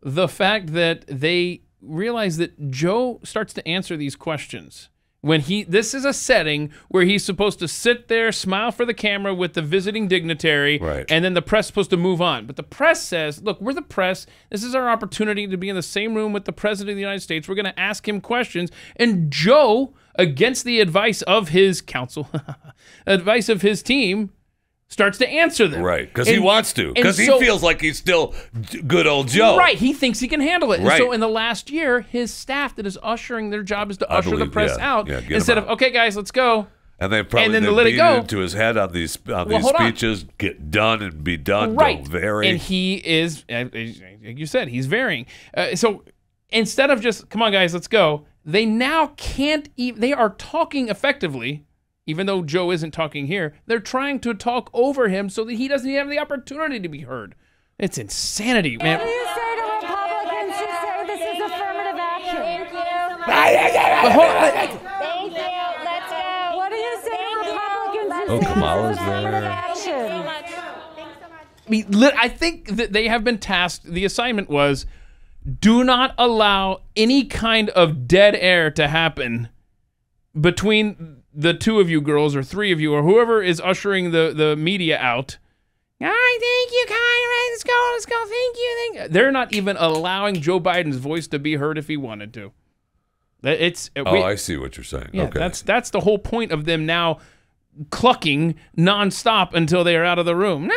the fact that they realize that Joe starts to answer these questions when this is a setting where he's supposed to sit there, smile for the camera with the visiting dignitary, right, and then the press is supposed to move on. But the press says, look, we're the press. This is our opportunity to be in the same room with the President of the United States. We're going to ask him questions. And Joe, against the advice of his counsel, advice of his team, starts to answer them. Right, because he wants to. Because he feels like he's still good old Joe. Right, he thinks he can handle it. Right. And so in the last year, his staff that is ushering, their job is to usher the press out. Yeah, instead of, okay, guys, let's go. And they probably then let it go into his head on these speeches, get done and be done. Right. Don't vary. And he is, like you said, he's varying. So instead of just, come on, guys, let's go, they now can't even, they are talking effectively. Even though Joe isn't talking here, they're trying to talk over him so that he doesn't even have the opportunity to be heard. It's insanity, man. What do you say to Republicans who say this is affirmative action? Thank you. Let's go. What do you say to Republicans who say Kamala's this is affirmative there. action? I mean, I think that they have been tasked. The assignment was Do not allow any kind of dead air to happen between the two of you girls or three of you or whoever is ushering the media out. All right, thank you, Kyra. Let's go. Thank you. They're not even allowing Joe Biden's voice to be heard if he wanted to. I see what you're saying. Yeah, okay. That's the whole point of them now clucking nonstop until they are out of the room.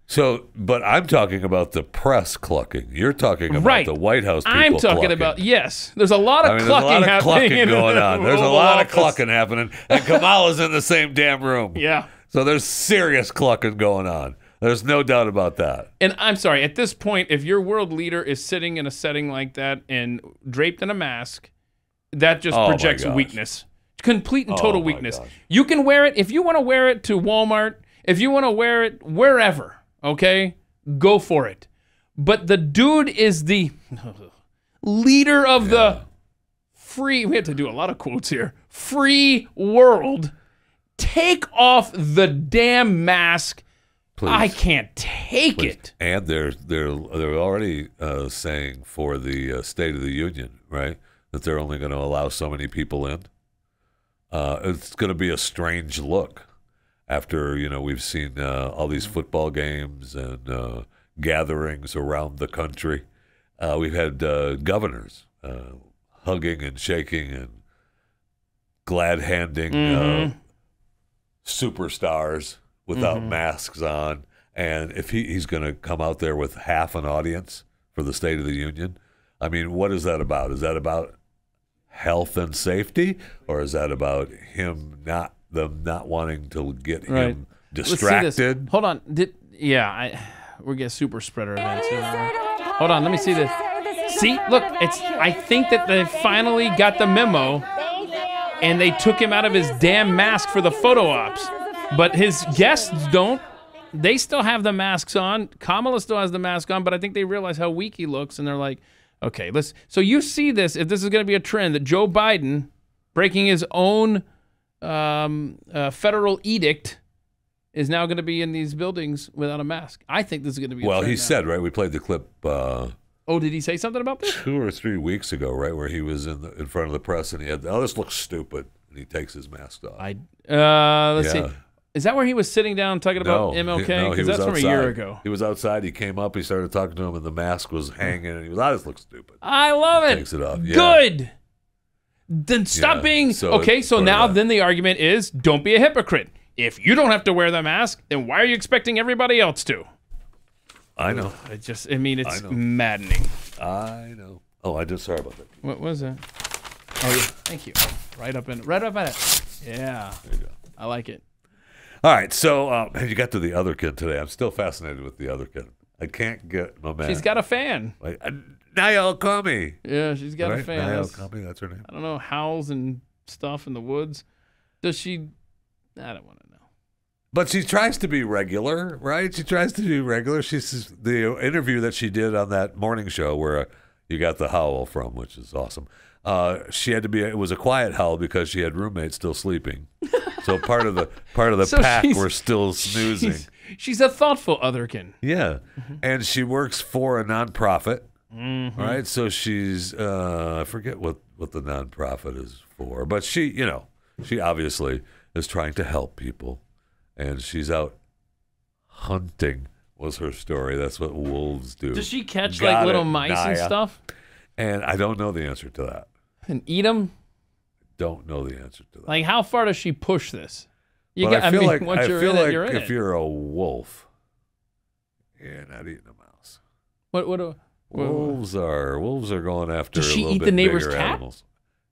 So, but I'm talking about the press clucking. You're talking about the White House people I'm talking clucking. about, yes. There's a lot of clucking happening. There's a lot of clucking going on. There's a lot of clucking happening. And Kamala's in the same damn room. Yeah. So there's serious clucking going on. There's no doubt about that. And I'm sorry, at this point, if your world leader is sitting in a setting like that and draped in a mask, that just projects weakness. Complete and total weakness. You can wear it. If you want to wear it to Walmart, if you want to wear it wherever, okay, go for it. But the dude is the leader of the free, we have to do a lot of quotes here, free world. Take off the damn mask. Please. I can't take it. And they're already saying for the State of the Union, right, that they're only going to allow so many people in. It's going to be a strange look after, we've seen all these football games and gatherings around the country. We've had governors hugging and shaking and glad-handing superstars without masks on. And if he's going to come out there with half an audience for the State of the Union, I mean, what is that about? Is that about health and safety, or is that about them not wanting to get him distracted? Hold on. We're getting super spreader events here. Hold on, let me see this. See, look, I think that they finally got the memo, and they took him out of his damn mask for the photo ops. But his guests don't. They still have the masks on. Kamala still has the mask on, but I think they realize how weak he looks, and they're like, okay, let's. So you see this, if this is going to be a trend, that Joe Biden breaking his own federal edict is now going to be in these buildings without a mask. I think this is going to be a trend he now. said, right, we played the clip. Did he say something about this? 2 or 3 weeks ago, right, where he was in front of the press and he had, this looks stupid, and he takes his mask off. Let's see. Is that where he was sitting down talking about MLK? Because that's from a year ago. He was outside. He came up. He started talking to him, and the mask was hanging. And he was, this looks stupid. I love it. Takes it off. Yeah. Good. Then stop being... So now then the argument is, don't be a hypocrite. If you don't have to wear the mask, then why are you expecting everybody else to? I know. It's maddening. I know. Sorry about that. What was that? Oh, yeah. Thank you. Right up in it. Yeah. There you go. I like it. All right, so you got to the other kid today. I'm still fascinated with the other kid. I can't get my man. She's got a fan. Niall Comey. Yeah, she's got a fan. Niall Comey, that's her name. I don't know, howls and stuff in the woods. Does she? I don't want to know. But she tries to be regular, right? She tries to be regular. She's the interview that she did on that morning show where you got the howl from, which is awesome. She had to be. It was a quiet howl because she had roommates still sleeping. So part of the pack were still snoozing. She's a thoughtful otherkin. Yeah, and she works for a nonprofit, right? So she's I forget what the nonprofit is for, but she obviously is trying to help people, and she's out hunting. Was her story? That's what wolves do. Does she catch little mice and stuff? And I don't know the answer to that. And eat them? Don't know the answer to that. Like, how far does she push this? I feel like you're in if you're a wolf, you're not eating a mouse. Wolves are going after. Does she a little eat bit the neighbor's bigger cat? Animals.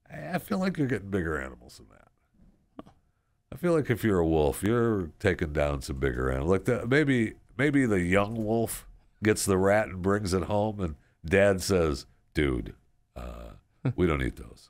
I feel like you're getting bigger animals than that. I feel like if you're a wolf, you're taking down some bigger animals. Like that, maybe the young wolf gets the rat and brings it home, and Dad says, "Dude, we don't eat those."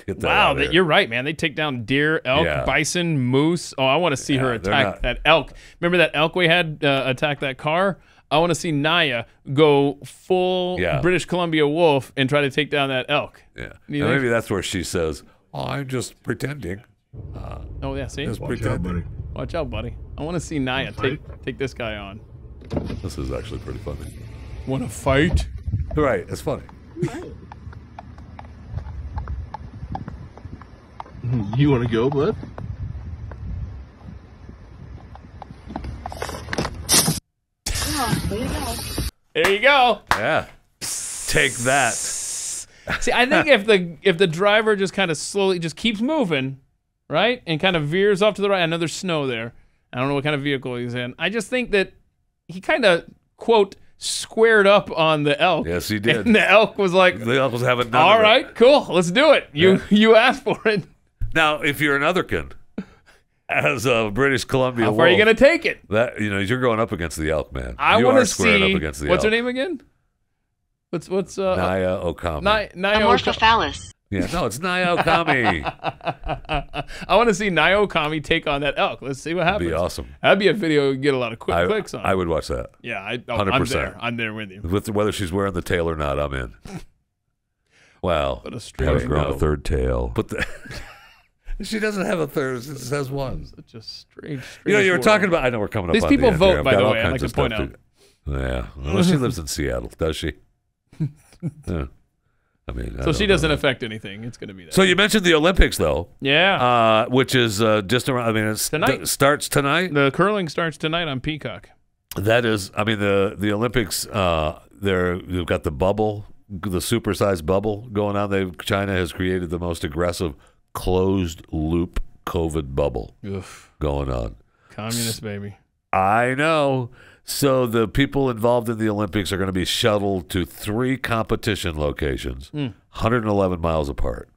Wow, you're right, man. They take down deer, elk, bison, moose. Oh, I want to see her attack that elk. Remember that elk we had attack that car? I want to see Naya go full British Columbia wolf and try to take down that elk. Yeah, maybe that's where she says, I'm just pretending. See? Just pretending. Watch out, buddy. I want to see Naya take this guy on. This is actually pretty funny. Want to fight? Right, it's funny. You want to go, bud? There you go. Yeah. Take that. See, I think if the driver just kind of slowly just keeps moving, right, and kind of veers off to the right. I know there's snow there. I don't know what kind of vehicle he's in. I just think that he kind of, quote, squared up on the elk. Yes, he did. And the elk was like, the elk was having none all of it. right, cool, let's do it. You asked for it. Now, if you're an otherkin, as a British Columbia how far are you going to take it? That you're going up against the elk, man. I want to see. Up against the what's elk. her name again? What's Naya Okami. Amorphophallus. Yeah, no, it's Naya Okami. I want to see Naya Okami take on that elk. Let's see what happens. That'd be awesome. That'd be a video you get a lot of clicks on. I would watch that. Yeah, 100%. I'm there with you. With whether she's wearing the tail or not, I'm in. Well, but a strange grown a third tail. But she doesn't have a third. It just has one. Such a strange you were talking about. I know we're coming up. These on people the end vote, here. by the way. I'd I'd like to point out. Yeah, well, she lives in Seattle, does she? Yeah. I mean, so she doesn't affect anything. It's going to be that. So you mentioned the Olympics, though. Yeah. Which is just around. I mean, it starts tonight. The curling starts tonight on Peacock. That is. I mean, the Olympics. You've got the bubble, the supersized bubble going on. China has created the most aggressive closed loop COVID bubble going on. Communist baby. I know. So the people involved in the Olympics are going to be shuttled to 3 competition locations, 111 miles apart,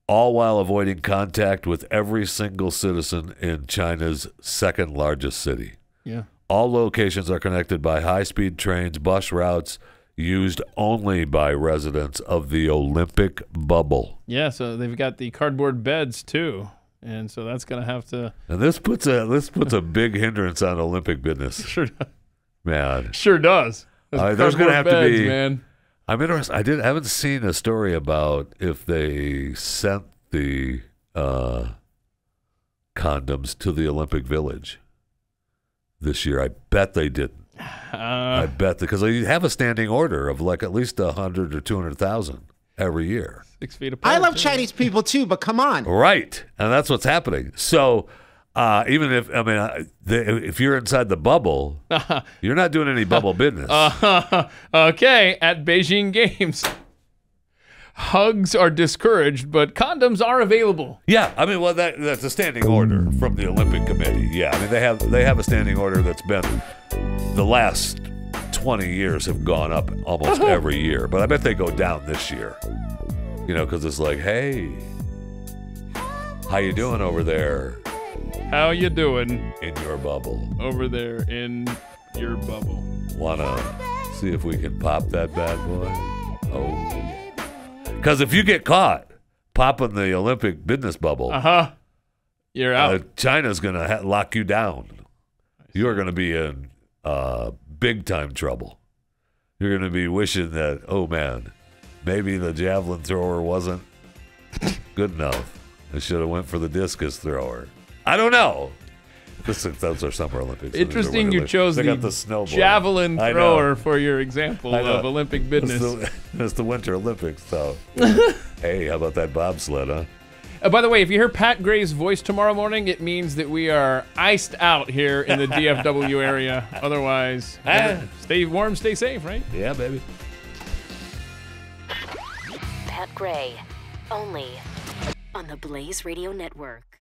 all while avoiding contact with every single citizen in China's second largest city. Yeah. All locations are connected by high-speed trains, bus routes used only by residents of the Olympic bubble. Yeah, so they've got the cardboard beds too. And so that's going to have to. And this puts a big hindrance on Olympic business. Sure does. Man. Sure does. There's going to have beds, to be. Man. I'm interested. I haven't seen a story about if they sent the condoms to the Olympic Village this year. I bet they didn't. I bet because they have a standing order of like at least 100 or 200,000 every year. 6 feet apart. I love Chinese people too, but come on. Right, and that's what's happening. So even if you're inside the bubble, you're not doing any bubble business. Okay, at Beijing Games, hugs are discouraged, but condoms are available. Yeah, I mean, well, that's a standing order from the Olympic Committee. Yeah, I mean, they have a standing order that's been the last 20 years have gone up almost every year, but I bet they go down this year. You know, because it's like, hey, how you doing over there? How you doing? In your bubble. Over there in your bubble. Wanna see if we can pop that bad boy? Oh. Because if you get caught popping the Olympic business bubble, you're out. China's going to lock you down. You're going to be in big time trouble. You're going to be wishing that, oh man, maybe the javelin thrower wasn't good enough. I should have went for the discus thrower. I don't know. Those are Summer Olympics. Interesting you chose the javelin thrower for your example of Olympic business. It's the Winter Olympics, so. Hey, how about that bobsled, huh? By the way, if you hear Pat Gray's voice tomorrow morning, it means that we are iced out here in the DFW area. Otherwise, stay warm, stay safe, right? Yeah, baby. Pat Gray, only on the Blaze Radio Network.